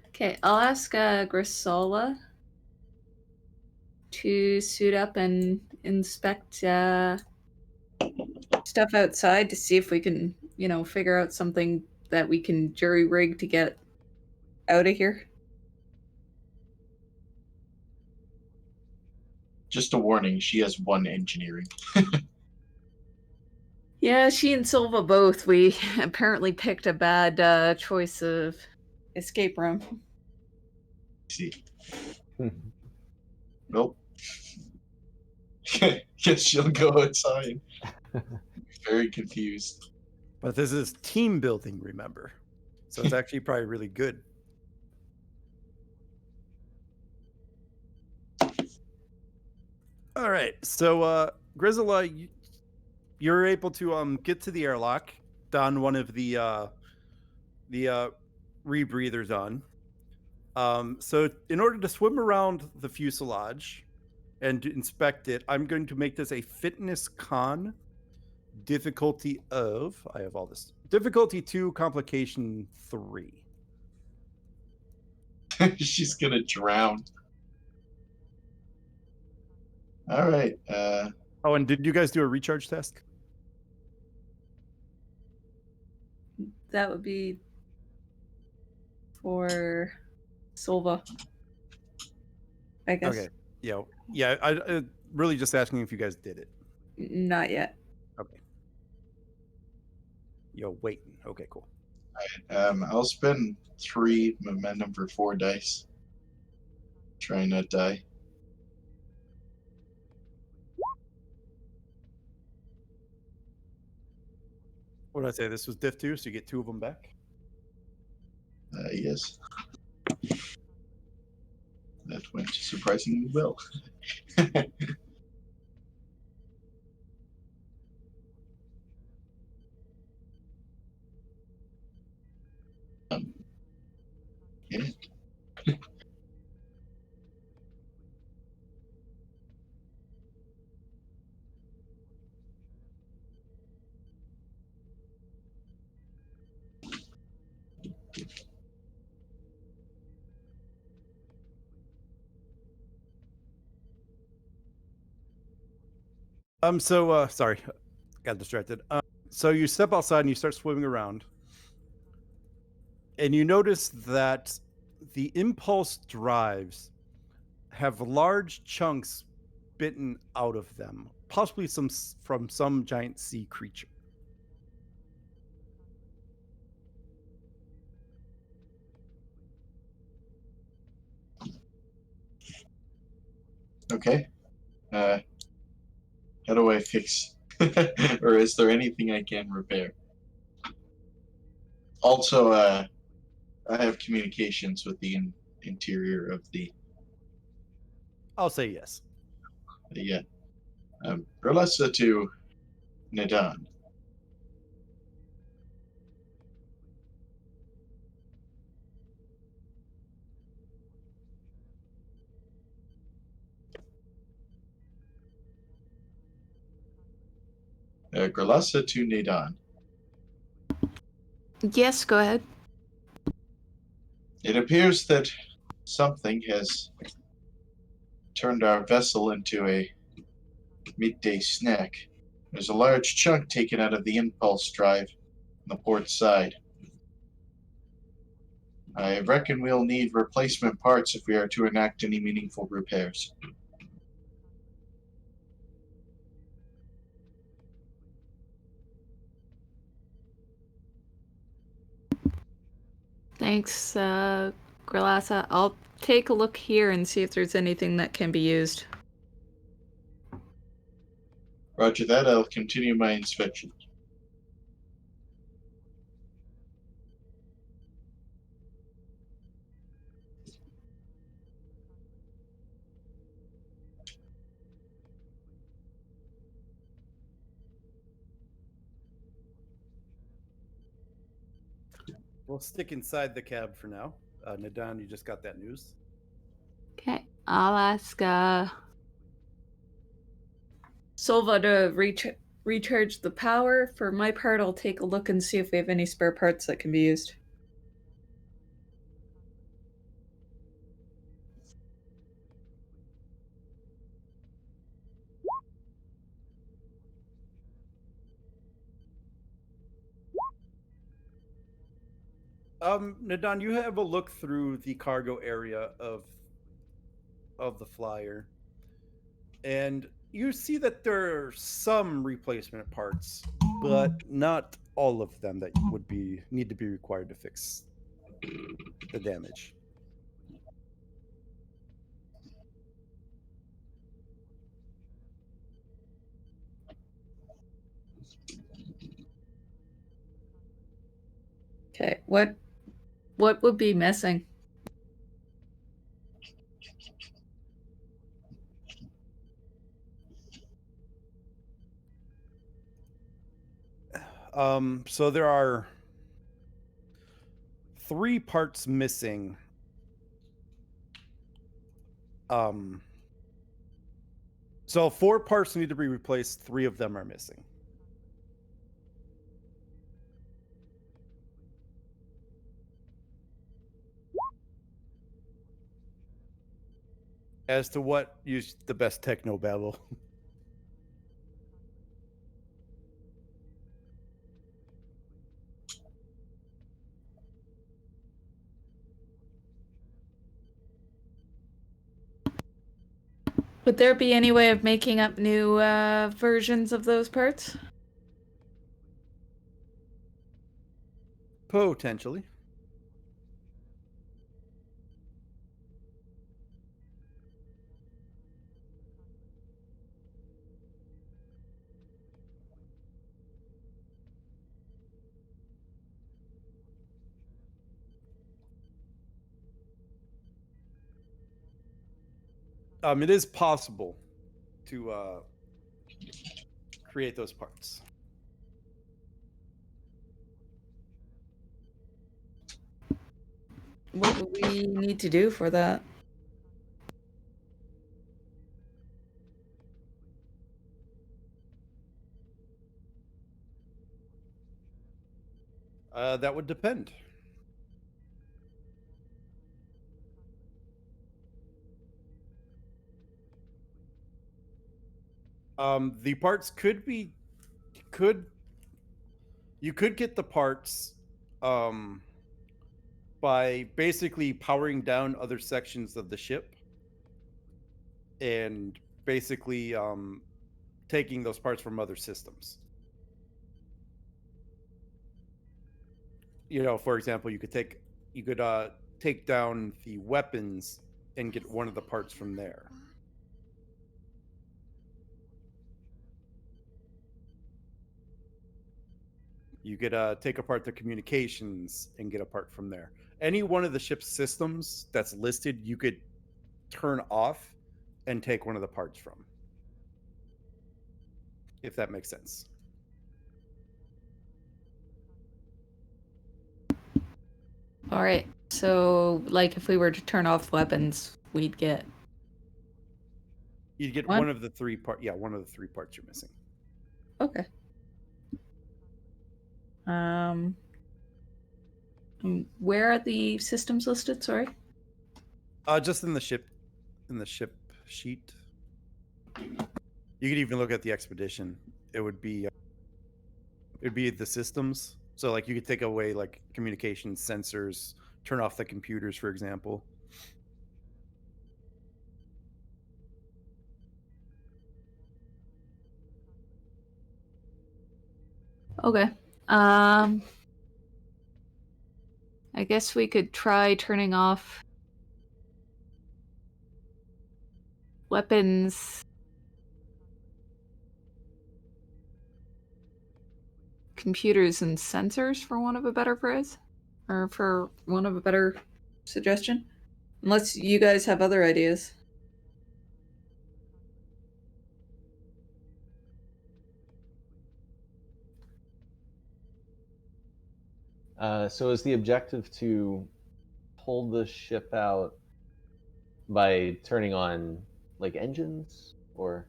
Okay, I'll ask Grisola to suit up and inspect stuff outside to see if we can, figure out something that we can jury rig to get out of here. Just a warning, she has 1 engineering. Yeah, she and Silva both. We apparently picked a bad choice of escape room. See. Nope. Guess she'll go outside. Very confused. But this is team building, remember? So it's actually probably really good. All right. So Grizzla, you're able to get to the airlock, don one of the rebreathers on. So in order to swim around the fuselage and to inspect it, I'm going to make this a fitness con difficulty of, I have all this, difficulty 2, complication 3. She's gonna drown. All right. Oh, and did you guys do a recharge test? That would be for Silva, I guess. Okay. Yeah. I really just asking if you guys did it. Not yet. Okay. Waiting. Okay, cool. I'll spend 3 momentum for 4 dice. Try and not die. What did I say? This was diff 2, so you get 2 of them back. Yes. That went surprisingly well. Yeah. Sorry, got distracted. So you step outside and you start swimming around, and you notice that the impulse drives have large chunks bitten out of them, possibly from some giant sea creature. Okay. How do I fix? Or is there anything I can repair? Also, I have communications with the interior of the. I'll say yes. Yeah. Relessa to Nadan. Grelassa to Nadan. Yes, go ahead. It appears that something has turned our vessel into a midday snack. There's a large chunk taken out of the impulse drive on the port side. I reckon we'll need replacement parts if we are to enact any meaningful repairs. Thanks, Grilassa. I'll take a look here and see if there's anything that can be used. Roger that, I'll continue my inspection. We'll stick inside the cab for now. Nadan, you just got that news. Okay, I'll ask Silva to recharge the power. For my part, I'll take a look and see if we have any spare parts that can be used. Nadan, you have a look through the cargo area of the flyer, and you see that there are some replacement parts, but not all of them that need to be required to fix the damage. Okay. What would be missing? So there are 3 parts missing. So 4 parts need to be replaced. 3 of them are missing. As to what, use the best techno babble. Would there be any way of making up new versions of those parts? Potentially. It is possible to create those parts. What would we need to do for that? That would depend. The parts you could get the parts by basically powering down other sections of the ship and basically taking those parts from other systems. You know, for example, you could take down the weapons and get one of the parts from there. You could take apart the communications and get a part from there. Any one of the ship's systems that's listed, you could turn off and take one of the parts from. If that makes sense. All right. So, like, if we were to turn off weapons, we'd get. You'd get One? one of the 3 parts. Yeah, one of the 3 parts you're missing. Okay. Where are the systems listed? Sorry. Just in the ship sheet. You could even look at the expedition. It'd be the systems. So like you could take away like communication sensors, turn off the computers, for example. Okay. I guess we could try turning off weapons, computers, and sensors, for want of a better phrase, or for want of a better suggestion. Unless you guys have other ideas. So is the objective to pull the ship out by turning on like engines, or?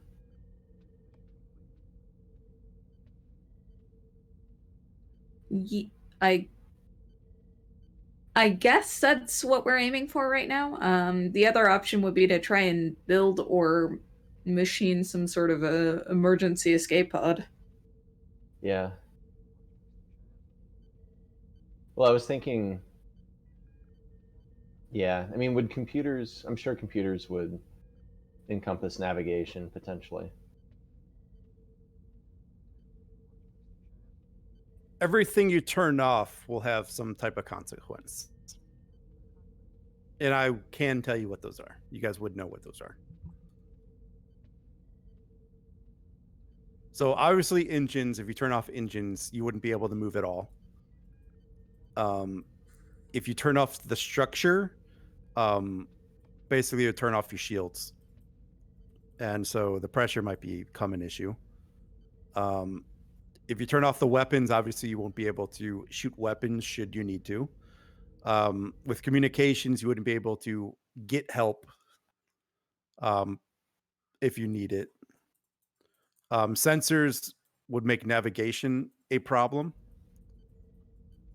I guess that's what we're aiming for right now. The other option would be to try and build or machine some sort of a emergency escape pod. Yeah. Well, I was thinking, yeah, I mean, would computers, I'm sure computers would encompass navigation potentially. Everything you turn off will have some type of consequence. And I can tell you what those are. You guys would know what those are. So obviously engines, if you turn off engines, you wouldn't be able to move at all. If you turn off the structure, basically you turn off your shields, and so the pressure might become an issue. If you turn off the weapons, obviously you won't be able to shoot weapons should you need to. With communications, you wouldn't be able to get help if you need it. Sensors would make navigation a problem.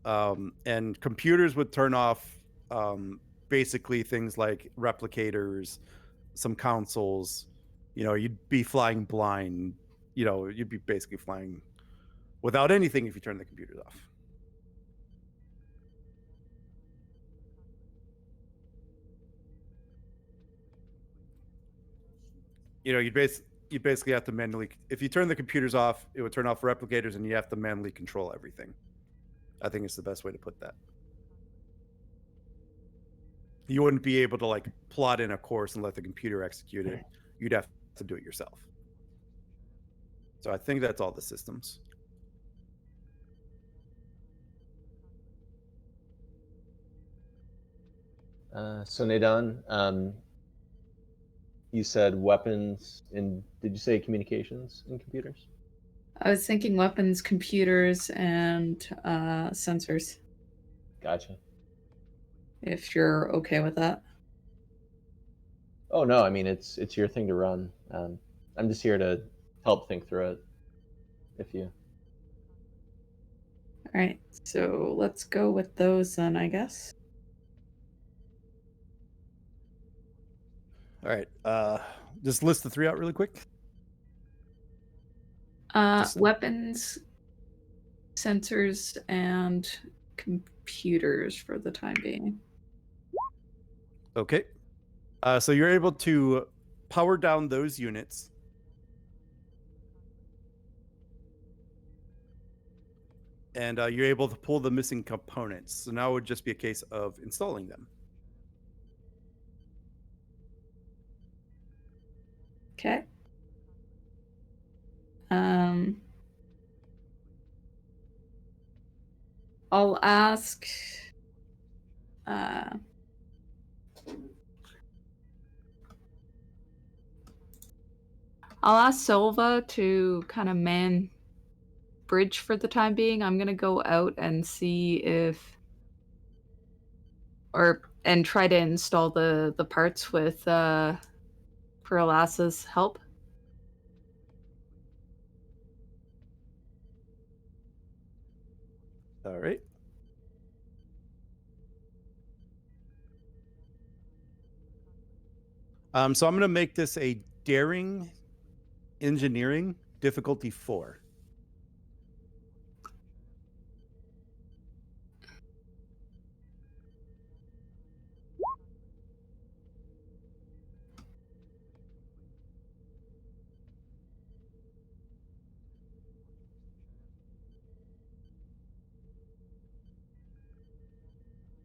And computers would turn off basically things like replicators, some consoles. You'd be flying blind. You'd be basically flying without anything if you turn the computers off. You'd basically have to manually, if you turn the computers off, it would turn off replicators and you have to manually control everything. I think it's the best way to put that. You wouldn't be able to plot in a course and let the computer execute it. You'd have to do it yourself. So I think that's all the systems. So Nadan, you said weapons and did you say communications in computers? I was thinking weapons, computers, and sensors. Gotcha. If you're okay with that. Oh no, I mean it's your thing to run. I'm just here to help think through it. All right, so let's go with those then, I guess. All right. Just list the three out really quick. Weapons, sensors, and computers for the time being. Okay. So you're able to power down those units. And you're able to pull the missing components. So now it would just be a case of installing them. Okay. I'll ask Silva to kind of man bridge for the time being. I'm gonna go out and see if and try to install the parts with Perlas's help. All right. So I'm going to make this a daring engineering difficulty 4.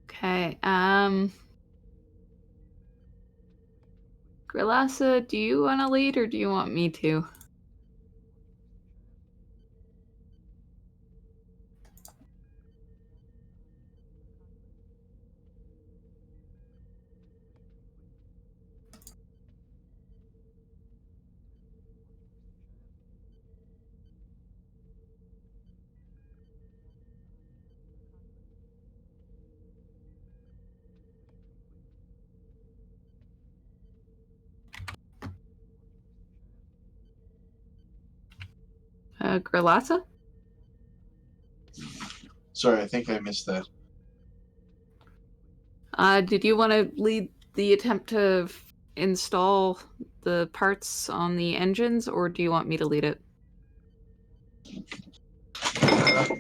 Okay. Grilasa, do you want to lead or do you want me to? Grilasa? Sorry, I think I missed that. Did you want to lead the attempt to install the parts on the engines, or do you want me to lead it?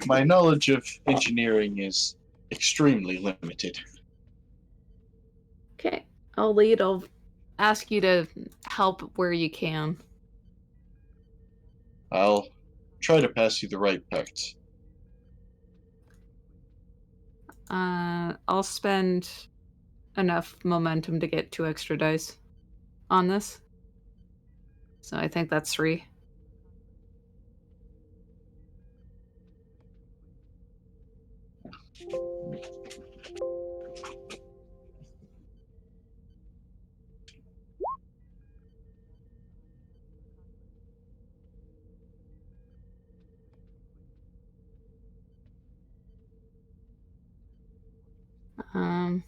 My knowledge of engineering is extremely limited. Okay, I'll lead. I'll ask you to help where you can. I'll try to pass you the right parts. I'll spend enough momentum to get 2 extra dice on this. So I think that's 3. Um,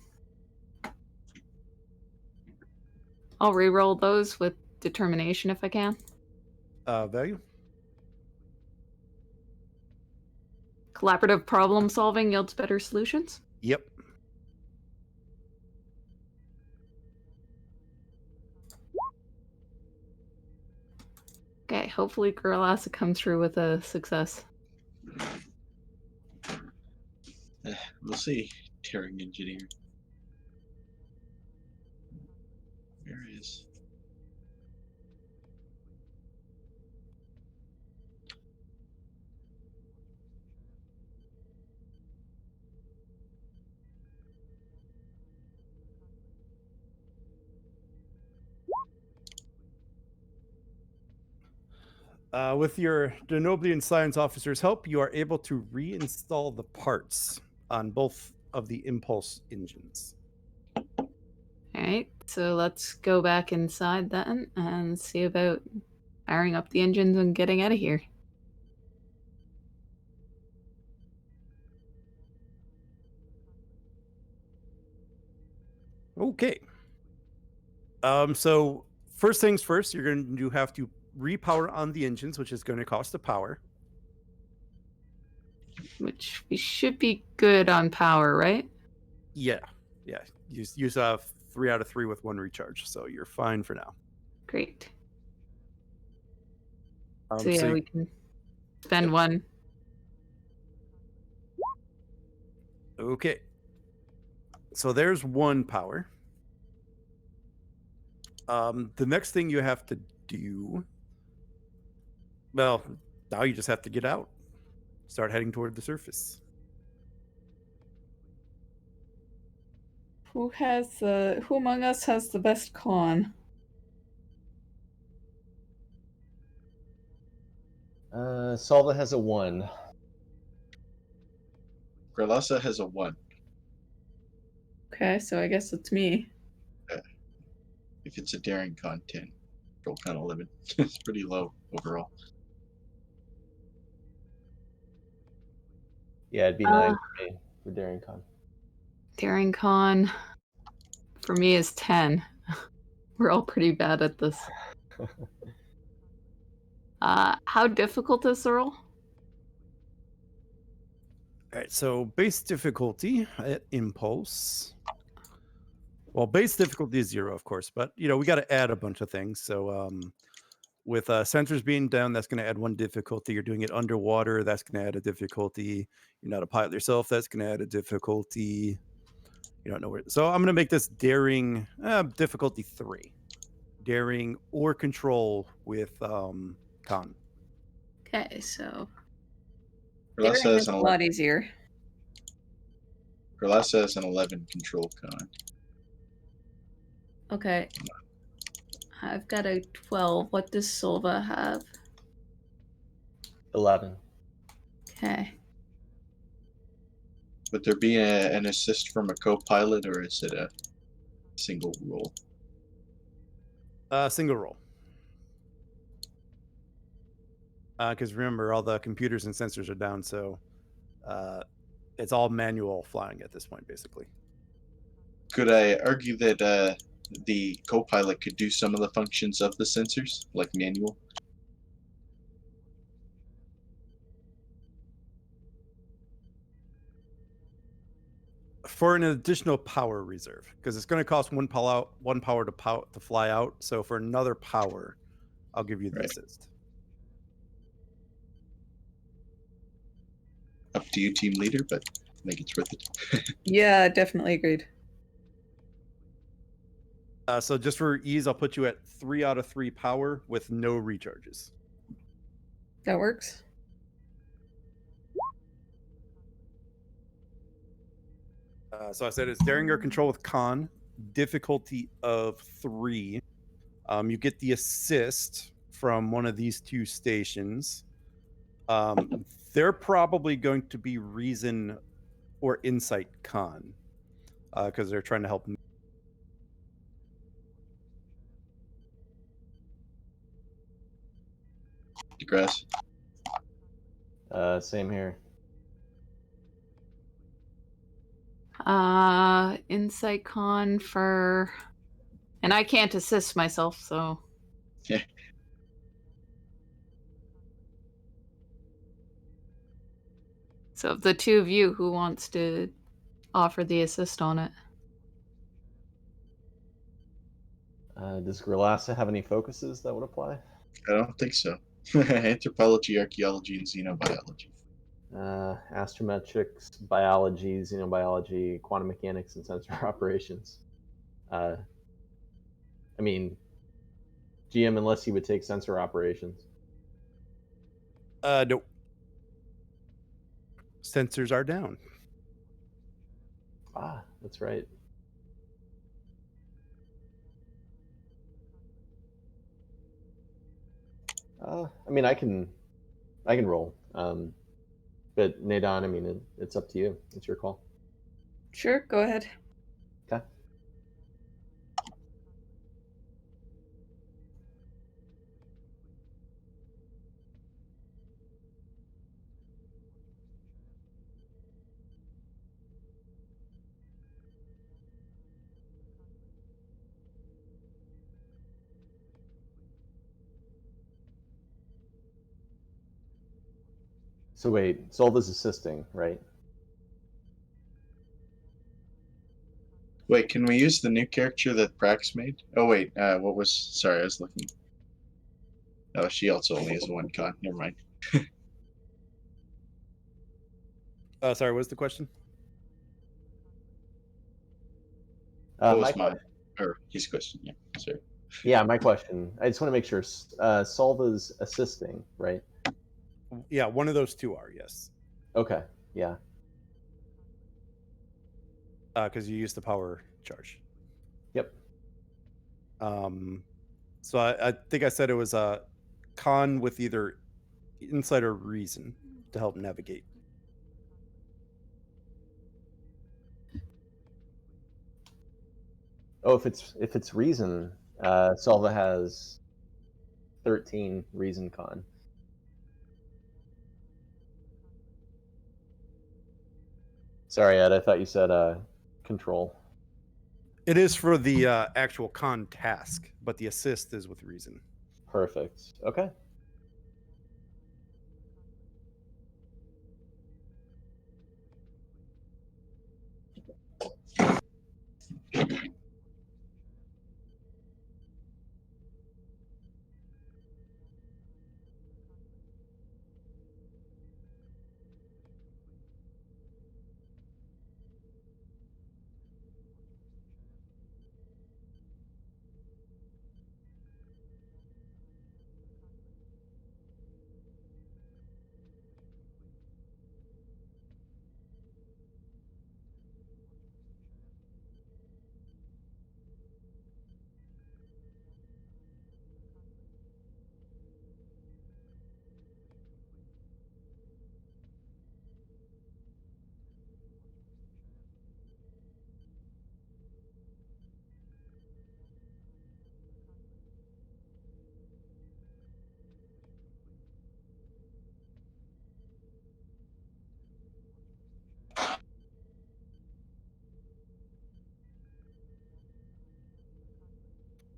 I'll re-roll those with determination if I can. Value? Collaborative problem solving yields better solutions. Yep. Okay, hopefully Gorlassa comes through with a success. We'll see. Tearing engineer. There he is. With your Denoblian science officer's help, you are able to reinstall the parts on both of the impulse engines. Alright, so let's go back inside then and see about firing up the engines and getting out of here. Okay. So first things first, you're going to have to repower on the engines, which is going to cost a power. Which we should be good on power, right? Yeah. Use 3 out of 3 with 1 recharge, so you're fine for now. Great. So So yeah, you- we can spend one. Okay. So there's 1 power. The next thing you have to do, well, now you just have to get out. Start heading toward the surface. Who among us has the best con? Salva has a 1. Grelasa has a 1. Okay, so I guess it's me. If it's a daring con 10. Control con 11. It's pretty low overall. Yeah, it'd be 9 for me for Daring Con. Daring con for me is 10. We're all pretty bad at this. How difficult is the roll? All right, so base difficulty at impulse. Well, base difficulty is 0, of course, but we got to add a bunch of things. So with sensors being down, that's going to add 1 difficulty. You're doing it underwater, that's going to add a difficulty. You're not a pilot yourself, that's going to add a difficulty. You don't know where. So I'm going to make this daring difficulty 3. Daring or control with con. Okay, so Grelasa daring has is an a 11. lot easier. Grelasa has an 11 control con. Okay. I've got a 12. What does Silva have? 11. Okay. Would there be an assist from a co-pilot, or is it a single roll? Single roll. Because remember, all the computers and sensors are down, so it's all manual flying at this point, basically. Could I argue that the co-pilot could do some of the functions of the sensors, like manual? For an additional power reserve, because it's going to cost 1 power to fly out. So for another power, I'll give you the Right. assist. Up to you, team leader, but I think it's worth it. Yeah, definitely agreed. So just for ease, I'll put you at 3 out of 3 power with no recharges. That works. So I said it's daring or control with con, difficulty of 3. You get the assist from one of these 2 stations. They're probably going to be reason or Insight Con, because they're trying to help. DeGrasse. Same here. Insight Con for, and I can't assist myself, so. Yeah. So of the two of you, who wants to offer the assist on it? Does Grilassa have any focuses that would apply? I don't think so. Anthropology, archaeology, and xenobiology. Astrometrics, biology, xenobiology, quantum mechanics, and sensor operations. I mean, GM, unless he would take sensor operations. Nope. Sensors are down. Ah, that's right. I mean, I can roll. But Nadon, I mean, it's up to you. It's your call. Sure, go ahead. Okay. So wait, Solva's assisting, right? Wait, can we use the new character that Prax made? Oh wait, what was? Sorry, I was looking. Oh, she also only has one con. Never mind. Sorry, what's the question? What My was mine? Or his question? Yeah, sorry. Yeah, my question. I just want to make sure. Solva's assisting, right? Yeah, one of those two are, yes. Okay. Yeah. Because you use the power charge. Yep. So I think I said it was a con with either insight or reason to help navigate. Oh, if it's reason, Solva has 13 reason con. Sorry, Ed. I thought you said control. It is for the actual con task, but the assist is with reason. Perfect. Okay.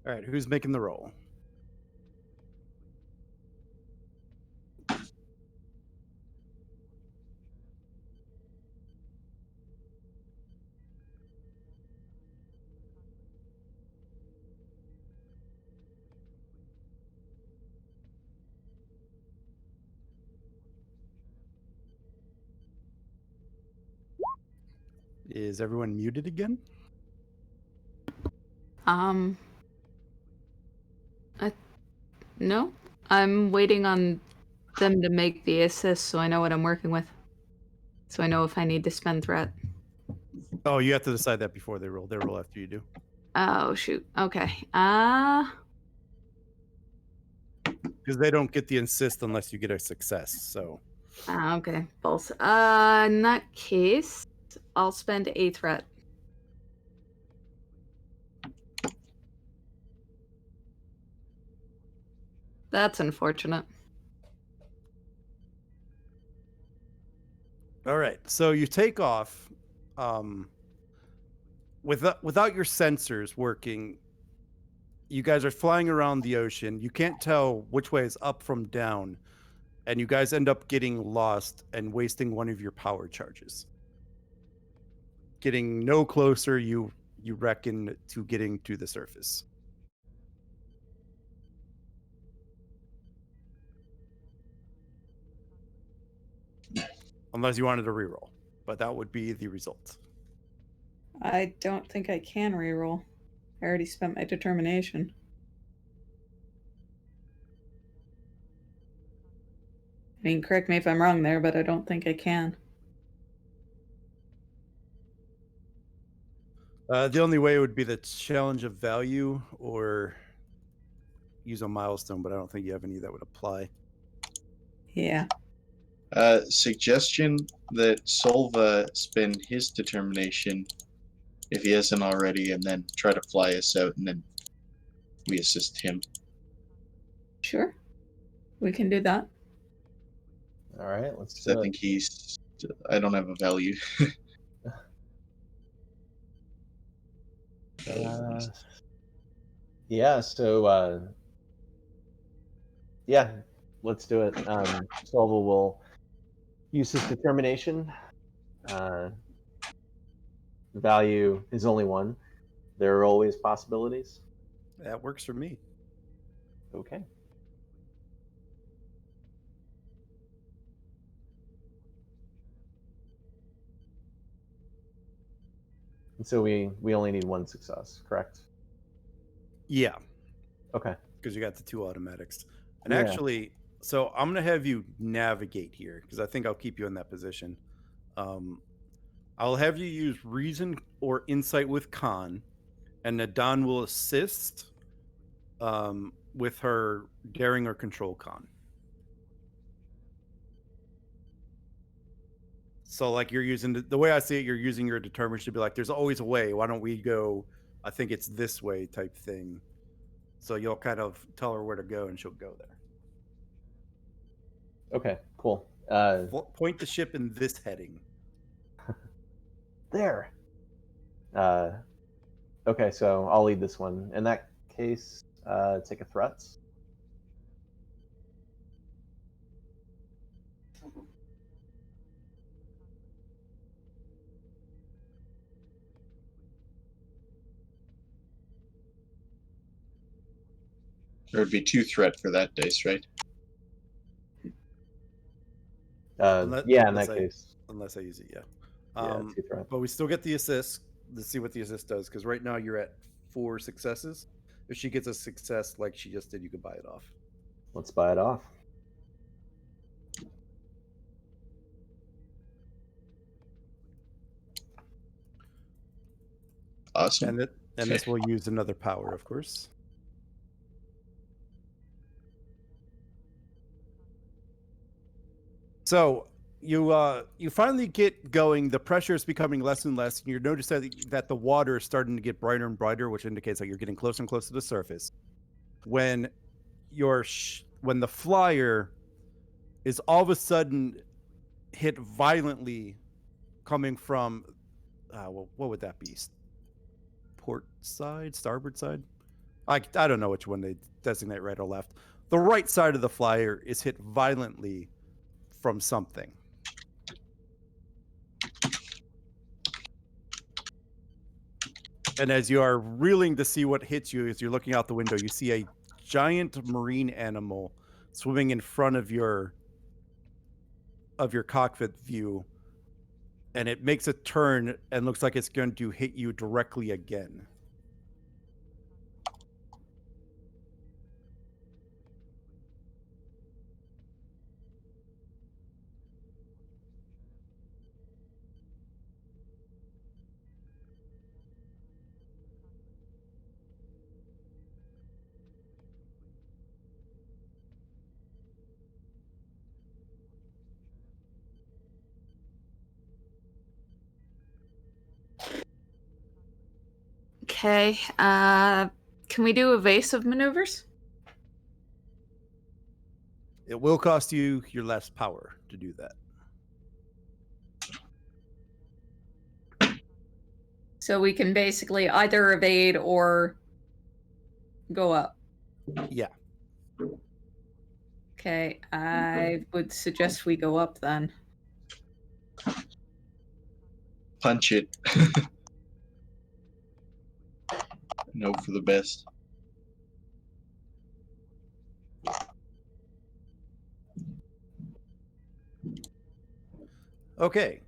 All right, who's making the roll? Is everyone muted again? No. I'm waiting on them to make the assist so I know what I'm working with. So I know if I need to spend threat. Oh, you have to decide that before they roll. They roll after you do. Oh, shoot. Okay. Because they don't get the assist unless you get a success. So Okay. False. In that case, I'll spend a threat. That's unfortunate. All right. So you take off. Without your sensors working, you guys are flying around the ocean. You can't tell which way is up from down, and you guys end up getting lost and wasting one of your power charges. Getting no closer, you reckon, to getting to the surface. Unless you wanted to reroll, but that would be the result. I don't think I can reroll. I already spent my determination. I mean, correct me if I'm wrong there, but I don't think I can. The only way would be the challenge of value or use a milestone, but I don't think you have any that would apply. Yeah. Suggestion that Solva spend his determination, if he hasn't already, and then try to fly us out, and then we assist him. Sure. We can do that. All right, let's Because do I it. think I don't have a value. Yeah, so yeah, let's do it. Solva will use his determination. Value is only one. There are always possibilities. That works for me. Okay. And so we only need one success, correct? Yeah, Okay. because you got the two automatics. And Yeah. actually, so I'm going to have you navigate here because I think I'll keep you in that position. I'll have you use reason or insight with Khan, and Nadan will assist with her daring or control Khan. So, like, you're using the way I see it, you're using your determination to be like, there's always a way. Why don't we go? I think it's this way type thing. So you'll kind of tell her where to go, and she'll go there. Okay, cool. Point the ship in this heading. There. Okay, so I'll lead this one. In that case, take a threat. There would be 2 threat for that dice, right? Yeah, in that case. Unless I use it, yeah. Yeah, 2 threat. But we still get the assist. Let's see what the assist does, because right now you're at 4 successes. If she gets a success like she just did, you can buy it off. Let's buy it off. Awesome. And this will use another power, of course. So you finally get going. The pressure is becoming less and less, and you notice that the water is starting to get brighter and brighter, which indicates that you're getting closer and closer to the surface. When when the flyer is all of a sudden hit violently, coming from well, what would that be? Port side, starboard side? I don't know which one they designate, right or left. The right side of the flyer is hit violently from something. And as you are reeling to see what hits you, as you're looking out the window, you see a giant marine animal swimming in front of your cockpit view, and it makes a turn and looks like it's going to hit you directly again. Okay. Can we do evasive maneuvers? It will cost you your less power to do that. So we can basically either evade or go up. Yeah. Okay, I would suggest we go up then. Punch it. No for the best. Okay.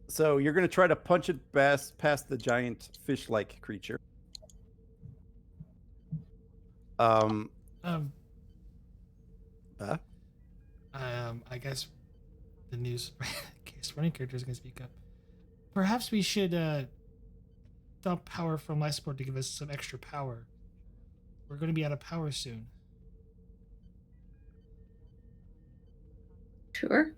So you're going to try to punch it past the giant fish-like creature. Um, Huh? I guess the news case running character is going to speak up. Perhaps we should dump power from life support to give us some extra power. We're going to be out of power soon. Sure.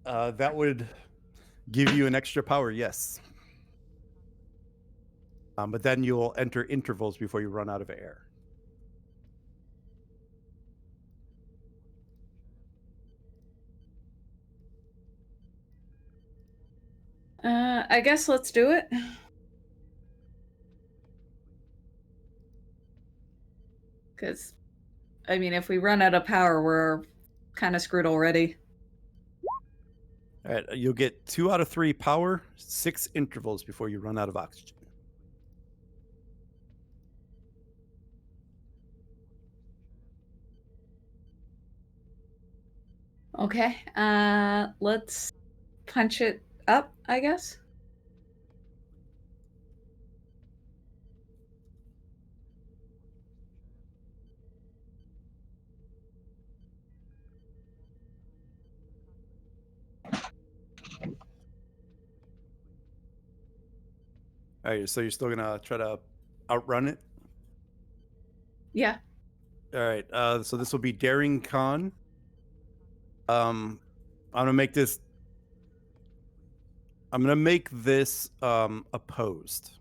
That would give you an extra power, yes. But then you'll enter intervals before you run out of air. I guess let's do it. Because, I mean, if we run out of power, we're kind of screwed already. All right, you'll get 2 out of 3 power, 6 intervals before you run out of oxygen. Okay, let's punch it up, I guess. All right, so you're still gonna try to outrun it. Yeah. All right, so this will be Daring Con. I'm gonna make this. I'm gonna make this opposed.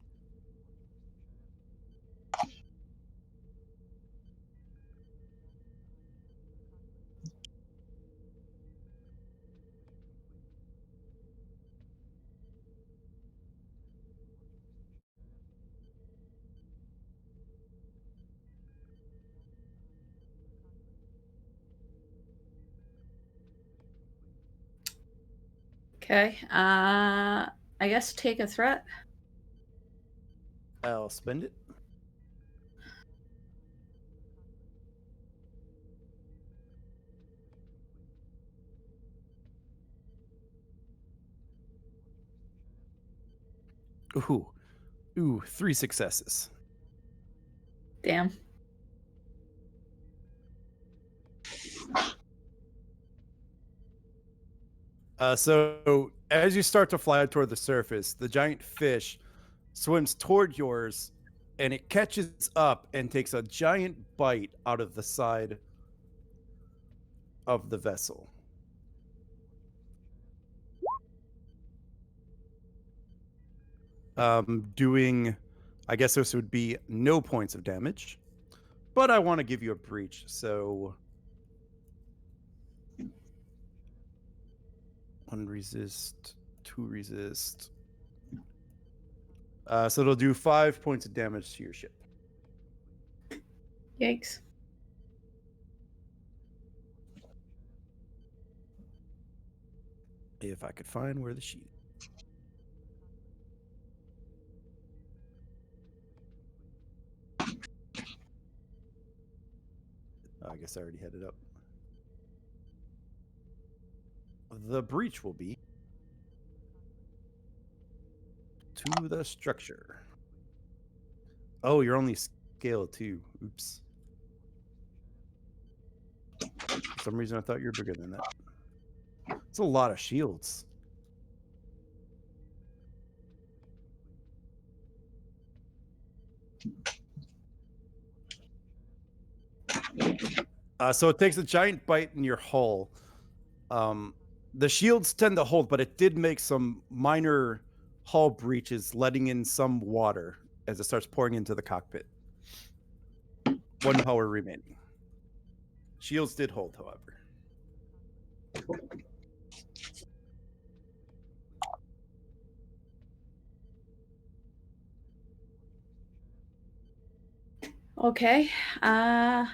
Okay, I guess take a threat. I'll spend it. Ooh, 3 successes. Damn. So as you start to fly toward the surface, the giant fish swims toward yours, and it catches up and takes a giant bite out of the side of the vessel. Doing, I guess this would be no points of damage, but I want to give you a breach, so 1 resist, 2 resist. So it'll do 5 points of damage to your ship. Yikes. If I could find where the sheet. Oh, I guess I already had it up. The breach will be to the structure. Oh, you're only scale 2. Oops. For some reason, I thought you were bigger than that. It's a lot of shields. So it takes a giant bite in your hull. The shields tend to hold, but it did make some minor hull breaches, letting in some water as it starts pouring into the cockpit. 1 power remaining. Shields did hold, however. Okay. How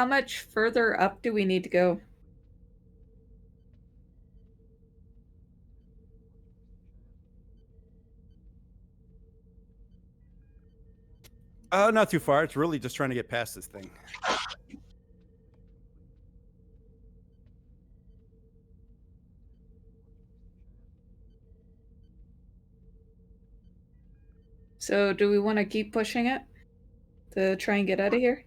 much further up do we need to go? Not too far. It's really just trying to get past this thing. So do we want to keep pushing it to try and get out of here?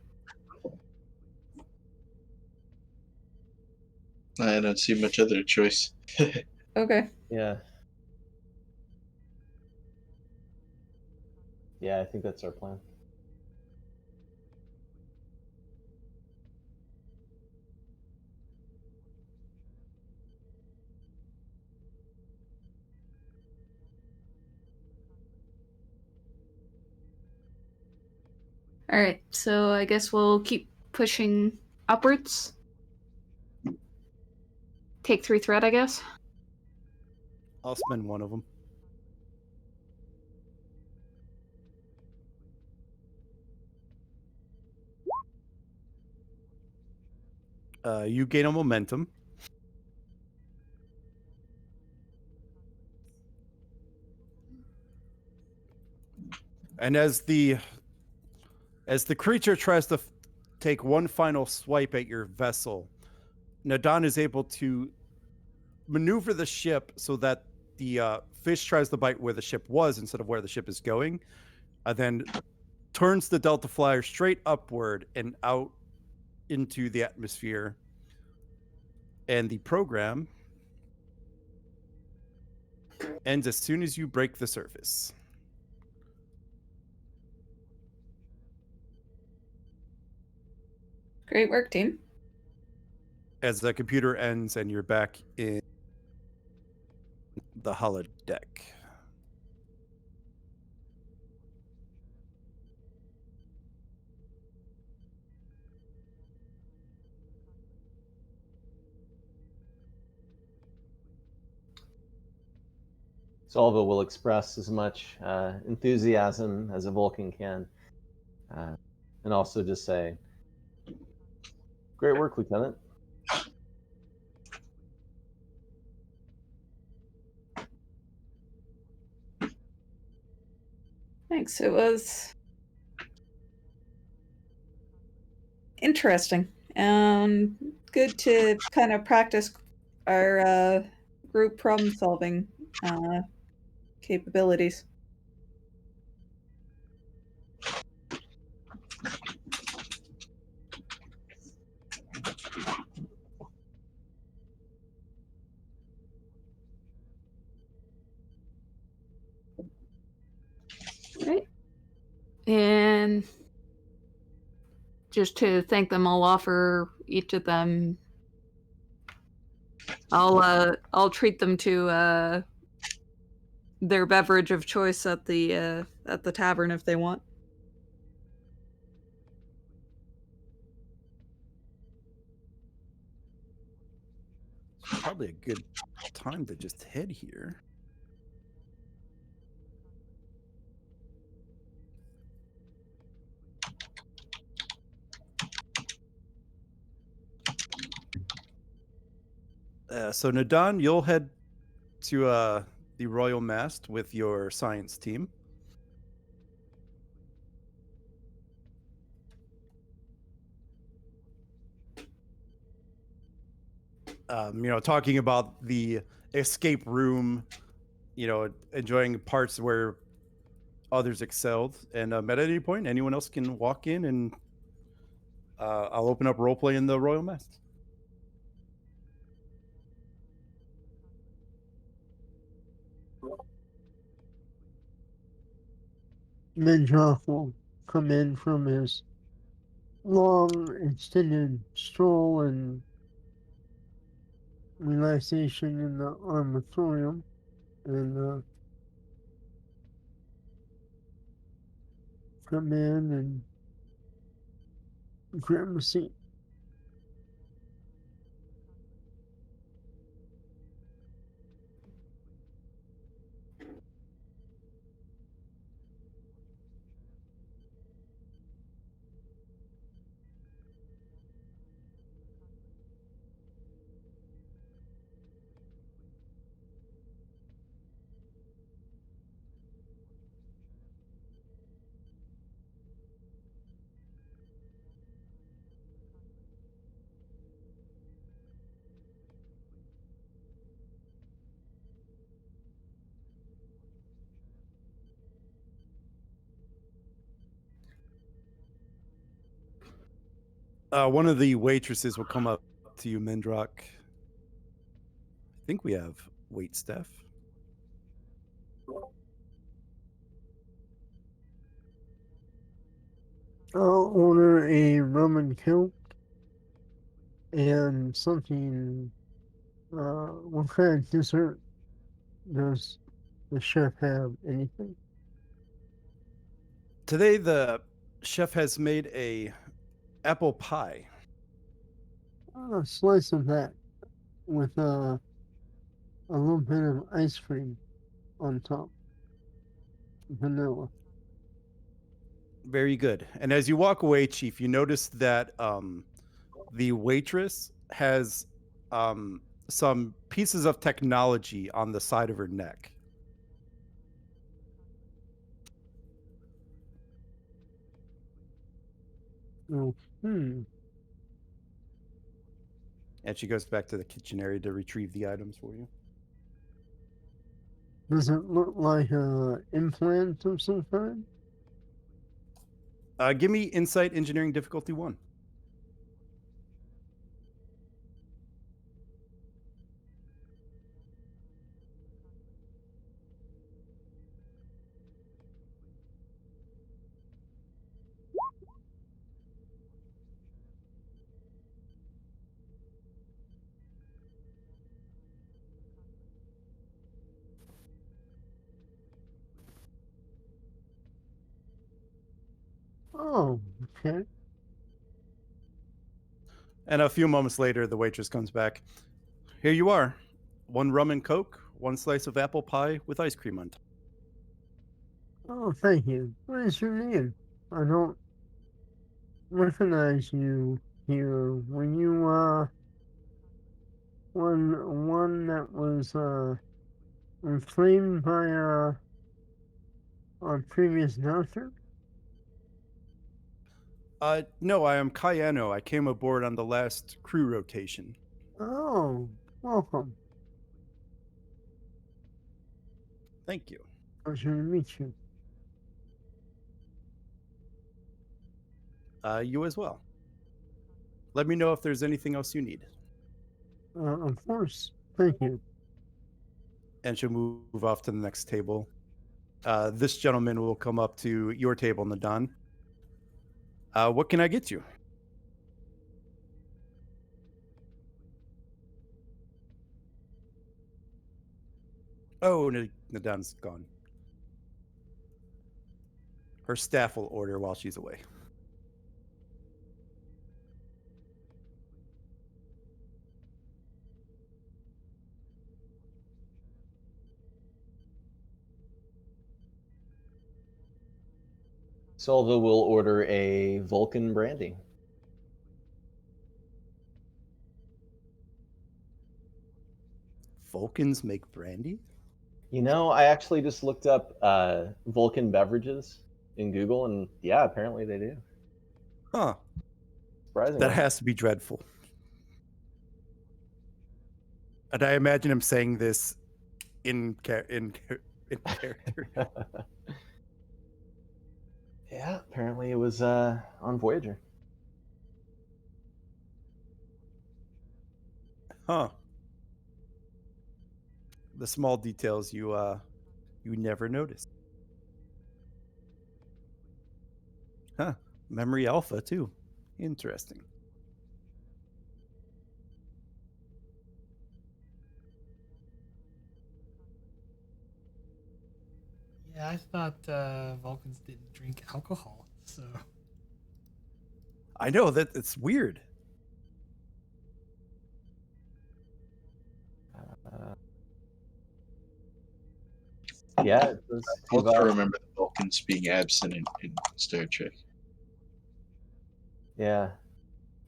I don't see much other choice. Okay. Yeah. Yeah, I think that's our plan. All right, so I guess we'll keep pushing upwards. Take 3 threat, I guess. I'll spend 1 of them. You gain a momentum. And as the creature tries to take one final swipe at your vessel, Nadan is able to maneuver the ship so that the fish tries to bite where the ship was instead of where the ship is going, then turns the Delta Flyer straight upward and out into the atmosphere. And the program ends as soon as you break the surface. Great work, team. As the computer ends and you're back in the holodeck. Solva will express as much enthusiasm as a Vulcan can, and also just say, "Great work, Lieutenant." Thanks. It was interesting and good to kind of practice our group problem solving capabilities. Right. And just to thank them, I'll offer each of them. I'll treat them to their beverage of choice at the tavern if they want. It's probably a good time to just head here. So Nadan, you'll head to the Royal Mast with your science team. Talking about the escape room, enjoying parts where others excelled. And at any point, anyone else can walk in and I'll open up roleplay in the Royal Mast. Minjoff will come in from his long extended stroll and relaxation in the armatorium and come in and grab a seat. One of the waitresses will come up to you, Mendrock. I think we have wait staff. I'll order a Roman Coke and something. What kind of dessert does the chef have? Anything? Today, the chef has made a apple pie. A slice of that with a little bit of ice cream on top, vanilla. Very good. And as you walk away, Chief, you notice that the waitress has some pieces of technology on the side of her neck. Oh, And she goes back to the kitchen area to retrieve the items for you. Does it look like an implant of some kind? Give me Insight Engineering Difficulty 1. Oh, okay. And a few moments later, the waitress comes back. Here you are. 1 rum and Coke, 1 slice of apple pie with ice cream on top. Oh, thank you. What is your name? I don't recognize you here. Were you one that was reclaimed by our previous doctor? No, I am Cayano. I came aboard on the last crew rotation. Oh, welcome. Thank you. Pleasure to meet you. You as well. Let me know if there's anything else you need. Of course. Thank you. And she'll move off to the next table. This gentleman will come up to your table, Nadan. What can I get you? Oh, Nadan's gone. Her staff will order while she's away. Silva will order a Vulcan brandy. Vulcans make brandy? You know, I actually just looked up Vulcan beverages in Google, and yeah, apparently they do. Huh. Surprisingly. That has to be dreadful. And I imagine him saying this in character. Yeah, apparently it was on Voyager. Huh. The small details you never notice. Huh. Memory alpha too. Interesting. Yeah, I thought Vulcans didn't drink alcohol, so I know that it's weird. Uh, yeah, it does I give also us. remember the Vulcans being absent in Star Trek. Yeah.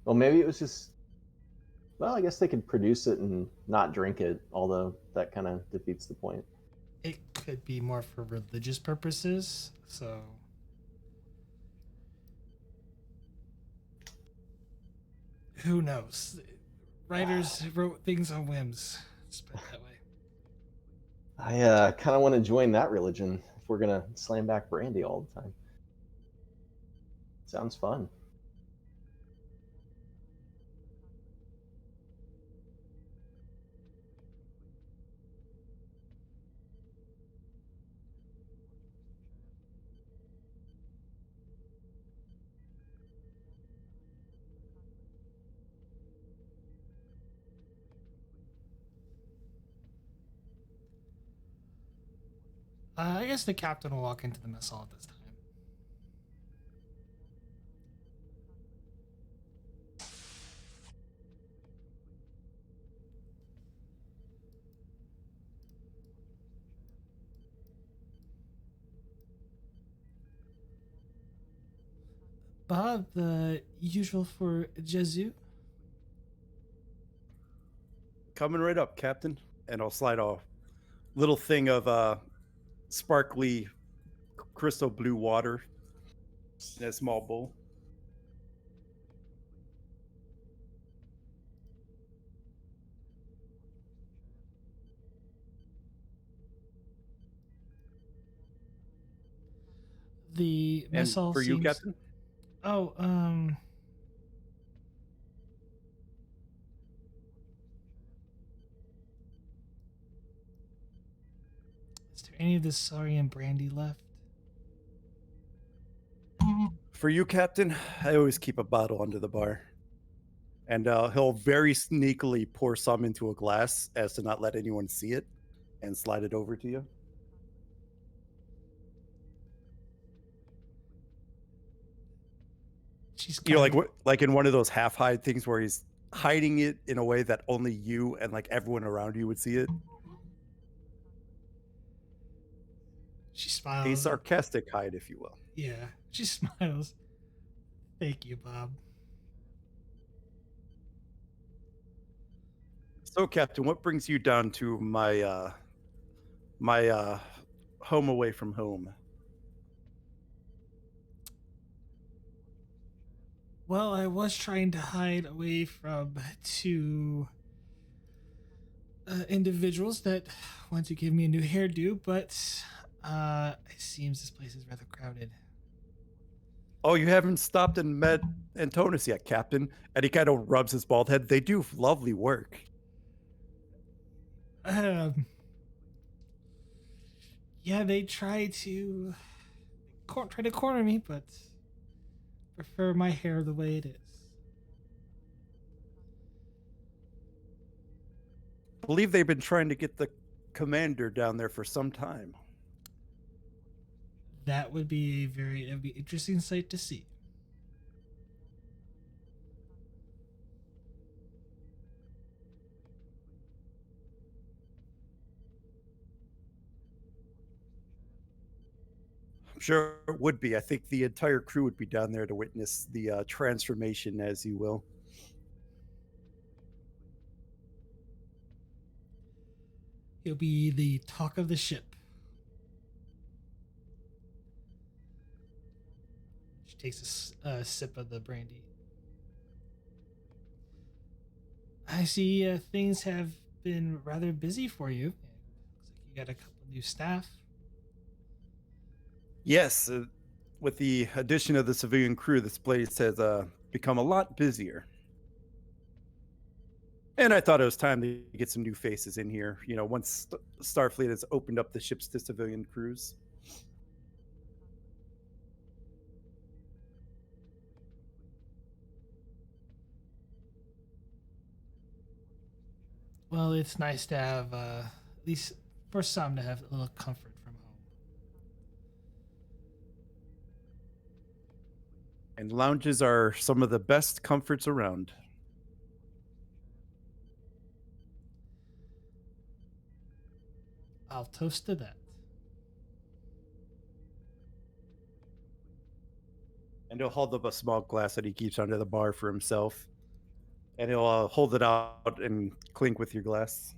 Well, maybe it was just. Well, I guess they could produce it and not drink it, although that kind of defeats the point. it could be more for religious purposes. So who knows? Writers wrote things on whims. Let's put it that way. I kind of want to join that religion if we're gonna slam back brandy all the time. Sounds fun. I guess the captain will walk into the mess hall at this time. Bob, the usual for Jesu. Coming right up, Captain. And I'll slide a little thing of sparkly crystal blue water in a small bowl. The mess And hall for you, seems. Captain? Oh, is there any of this Saurian brandy left? For you, Captain, I always keep a bottle under the bar. And he'll very sneakily pour some into a glass as to not let anyone see it and slide it over to you. She's You know, kind of, like in one of those half hide things where he's hiding it in a way that only you and like everyone around you would see it. she A smiles. sarcastic hide, if you will. Yeah, she smiles. Thank you, Bob. So, Captain, what brings you down to my home away from home? Well, I was trying to hide away from two individuals that want to give me a new hairdo, but it seems this place is rather crowded. Oh, you haven't stopped and met Antonis yet, Captain. And he kind of rubs his bald head. They do lovely work. Yeah, they try to corner me, but prefer my hair the way it is. I believe they've been trying to get the commander down there for some time. That would be it'd be interesting sight to see. I'm sure it would be. I think the entire crew would be down there to witness the transformation, as you will. He'll be the talk of the ship. She takes a sip of the brandy. I see things have been rather busy for you. Looks like you got a couple new staff. Yes, with the addition of the civilian crew, this place has become a lot busier. And I thought it was time to get some new faces in here. You know, once Starfleet has opened up the ships to civilian crews. Well, it's nice to have, at least for some, to have a little comfort from home. And lounges are some of the best comforts around. I'll toast to that. And he'll hold up a small glass that he keeps under the bar for himself. And he'll hold it out and clink with your glass.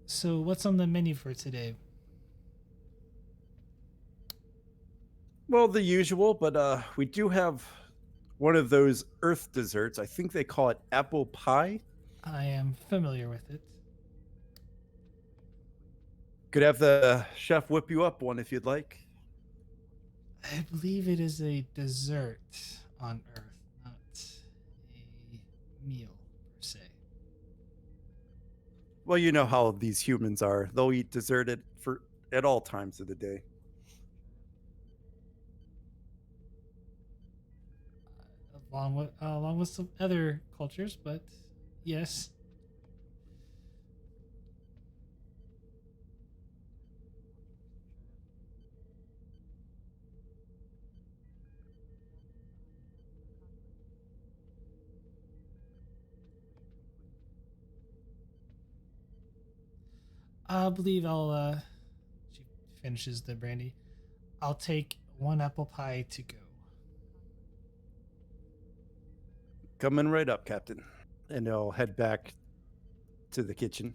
So, what's on the menu for today? Well, the usual, but we do have one of those earth desserts. I think they call it apple pie. I am familiar with it. Could have the chef whip you up one if you'd like. I believe it is a dessert on Earth, not a meal per se. Well, you know how these humans are. They'll eat dessert at all times of the day. Along with some other cultures, but yes. I believe I'll. She finishes the brandy. I'll take one apple pie to go. Coming right up, Captain. And he'll head back to the kitchen.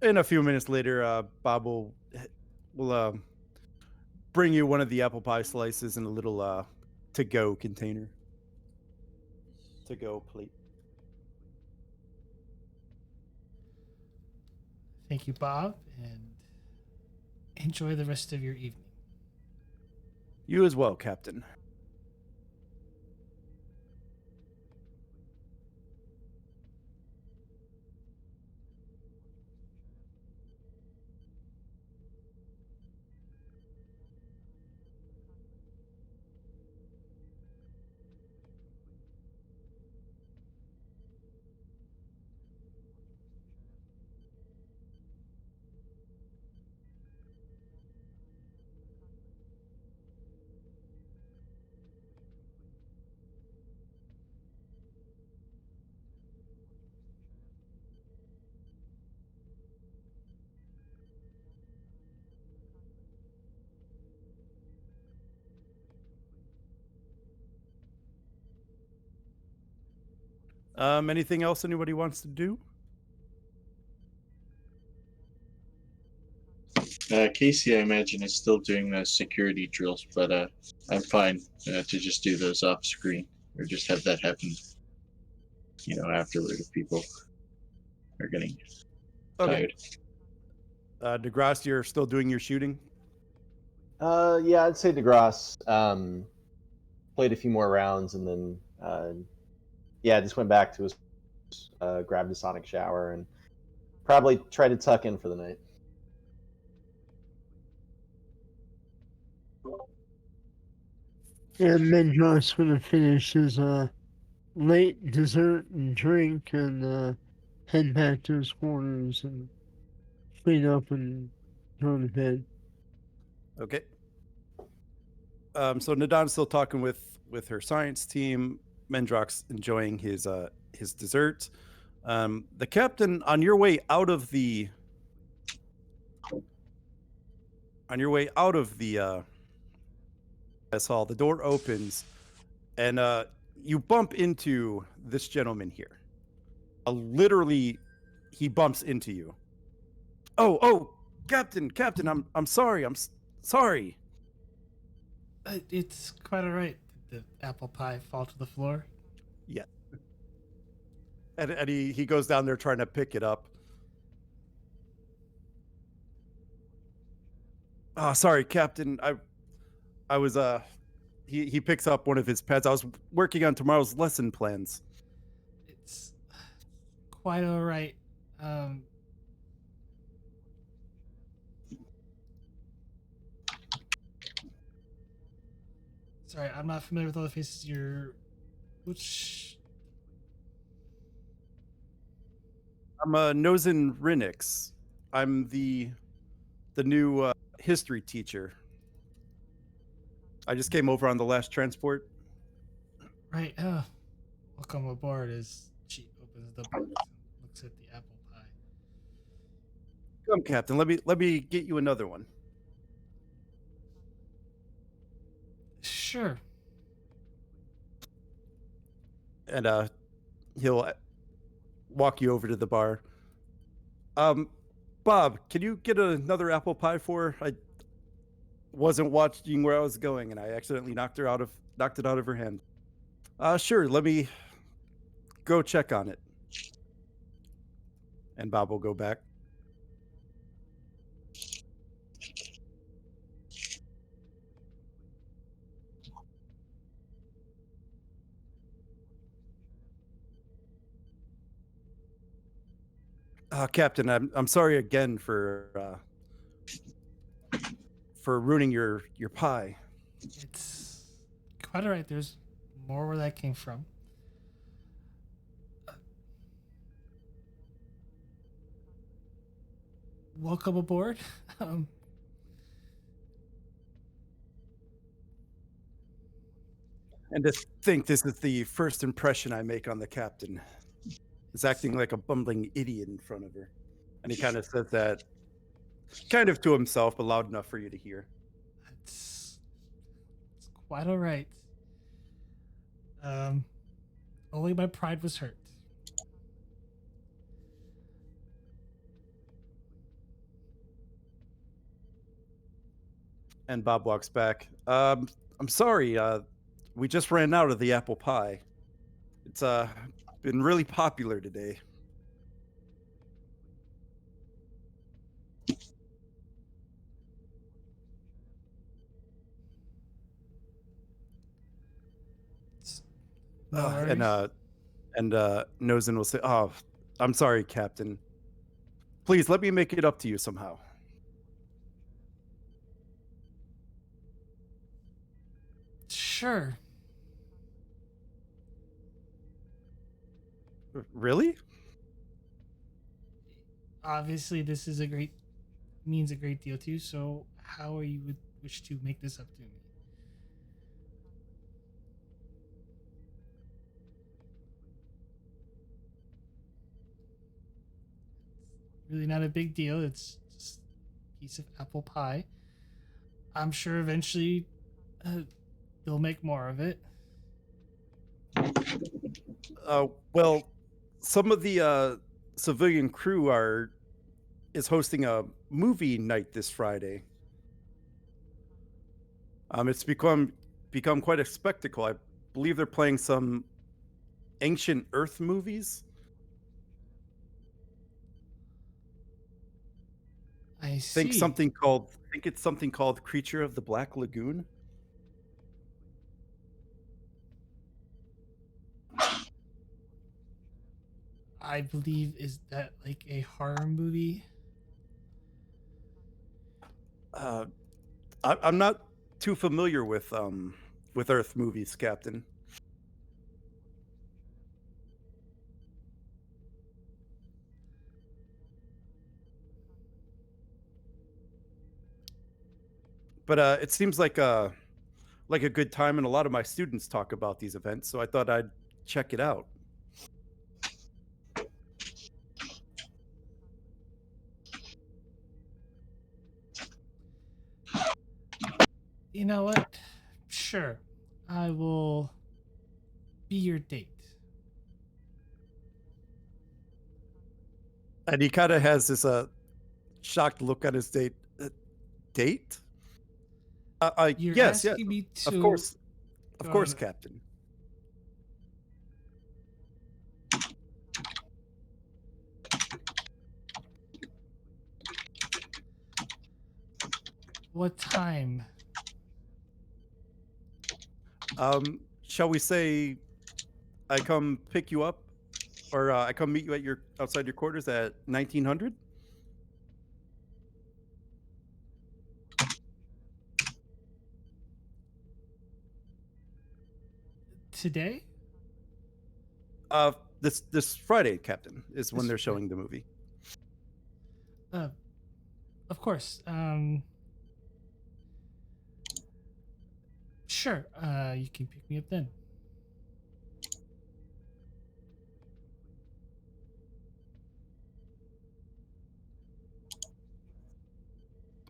And a few minutes later, Bob will bring you one of the apple pie slices in a little to-go container, to-go plate. Thank you, Bob, and enjoy the rest of your evening. You as well, Captain. Anything else anybody wants to do? Casey, I imagine, is still doing the security drills, but I'm fine to just do those off screen or just have that happen, afterward if people are getting tired. DeGrasse, you're still doing your shooting? Yeah, I'd say DeGrasse played a few more rounds and then, just went back to his, grabbed a sonic shower and probably tried to tuck in for the night. And Menjo's gonna finish his late dessert and drink and head back to his quarters and clean up and go to bed. Okay. So Nadan's still talking with her science team. Mendrock's enjoying his dessert. The captain, on your way out of the mess hall, the door opens, and you bump into this gentleman here. Literally, he bumps into you. Oh, Captain, I'm sorry. Sorry. It's quite all right. Did the apple pie fall to the floor? Yeah. And he goes down there trying to pick it up. Oh, sorry, Captain. I was he picks up one of his pets. I was working on tomorrow's lesson plans. It's quite all right. Sorry, I'm not familiar with all the faces. Which? I'm Nozen Rinix. I'm the new history teacher. I just came over on the last transport. Right. Welcome aboard. As she opens the box and looks at the apple pie. Come, Captain. Let me get you another one. Sure. And he'll walk you over to the bar. Bob, can you get another apple pie for her? I wasn't watching where I was going, and I accidentally knocked it out of her hand. Sure. Let me go check on it. And Bob will go back. Captain, I'm sorry again for ruining your pie. It's quite all right. There's more where that came from. Welcome aboard. And to think this is the first impression I make on the captain. Is acting like a bumbling idiot in front of her. And he kind of says that kind of to himself, but loud enough for you to hear. It's quite all right. Only my pride was hurt. And Bob walks back. I'm sorry. We just ran out of the apple pie. It's been really popular today. No worries. And Nozen will say, "Oh, I'm sorry, Captain. Please let me make it up to you somehow." Sure. Really? Obviously, this is means a great deal to you. So, how are you would wish to make this up to me? Really not a big deal. It's just a piece of apple pie. I'm sure eventually they'll make more of it. Well, some of the civilian crew is hosting a movie night this Friday. It's become quite a spectacle. I believe they're playing some ancient Earth movies. I see. Think it's something called Creature of the Black Lagoon. I believe is that like a horror movie? I'm not too familiar with Earth movies, Captain. But it seems like like a good time, and a lot of my students talk about these events, so I thought I'd check it out. You know what? Sure. I will be your date. And he kind of has this shocked look on his date. You're Yes, yes, asking me of to course, go on Captain. what time? Shall we say I come pick you up, or I come meet you at your outside your quarters at 1900? Today? Uh, this Friday, Captain, is when This they're Friday. showing the movie. Of course. Sure. You can pick me up then.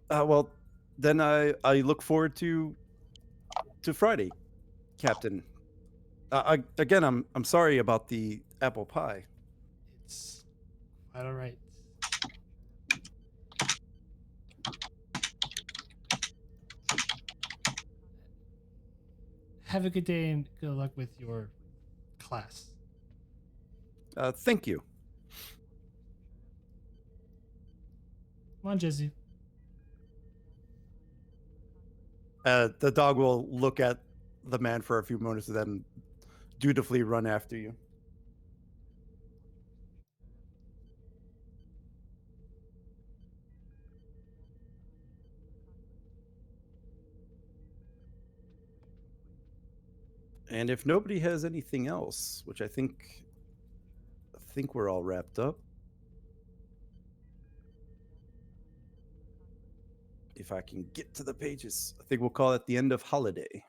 Well, then I look forward to Friday, Captain. Again, I'm sorry about the apple pie. It's quite all right. Have a good day and good luck with your class. Thank you. Come on, Jesse. The dog will look at the man for a few moments and then dutifully run after you. And if nobody has anything else, which I think we're all wrapped up. If I can get to the pages, I think we'll call it the end of holiday.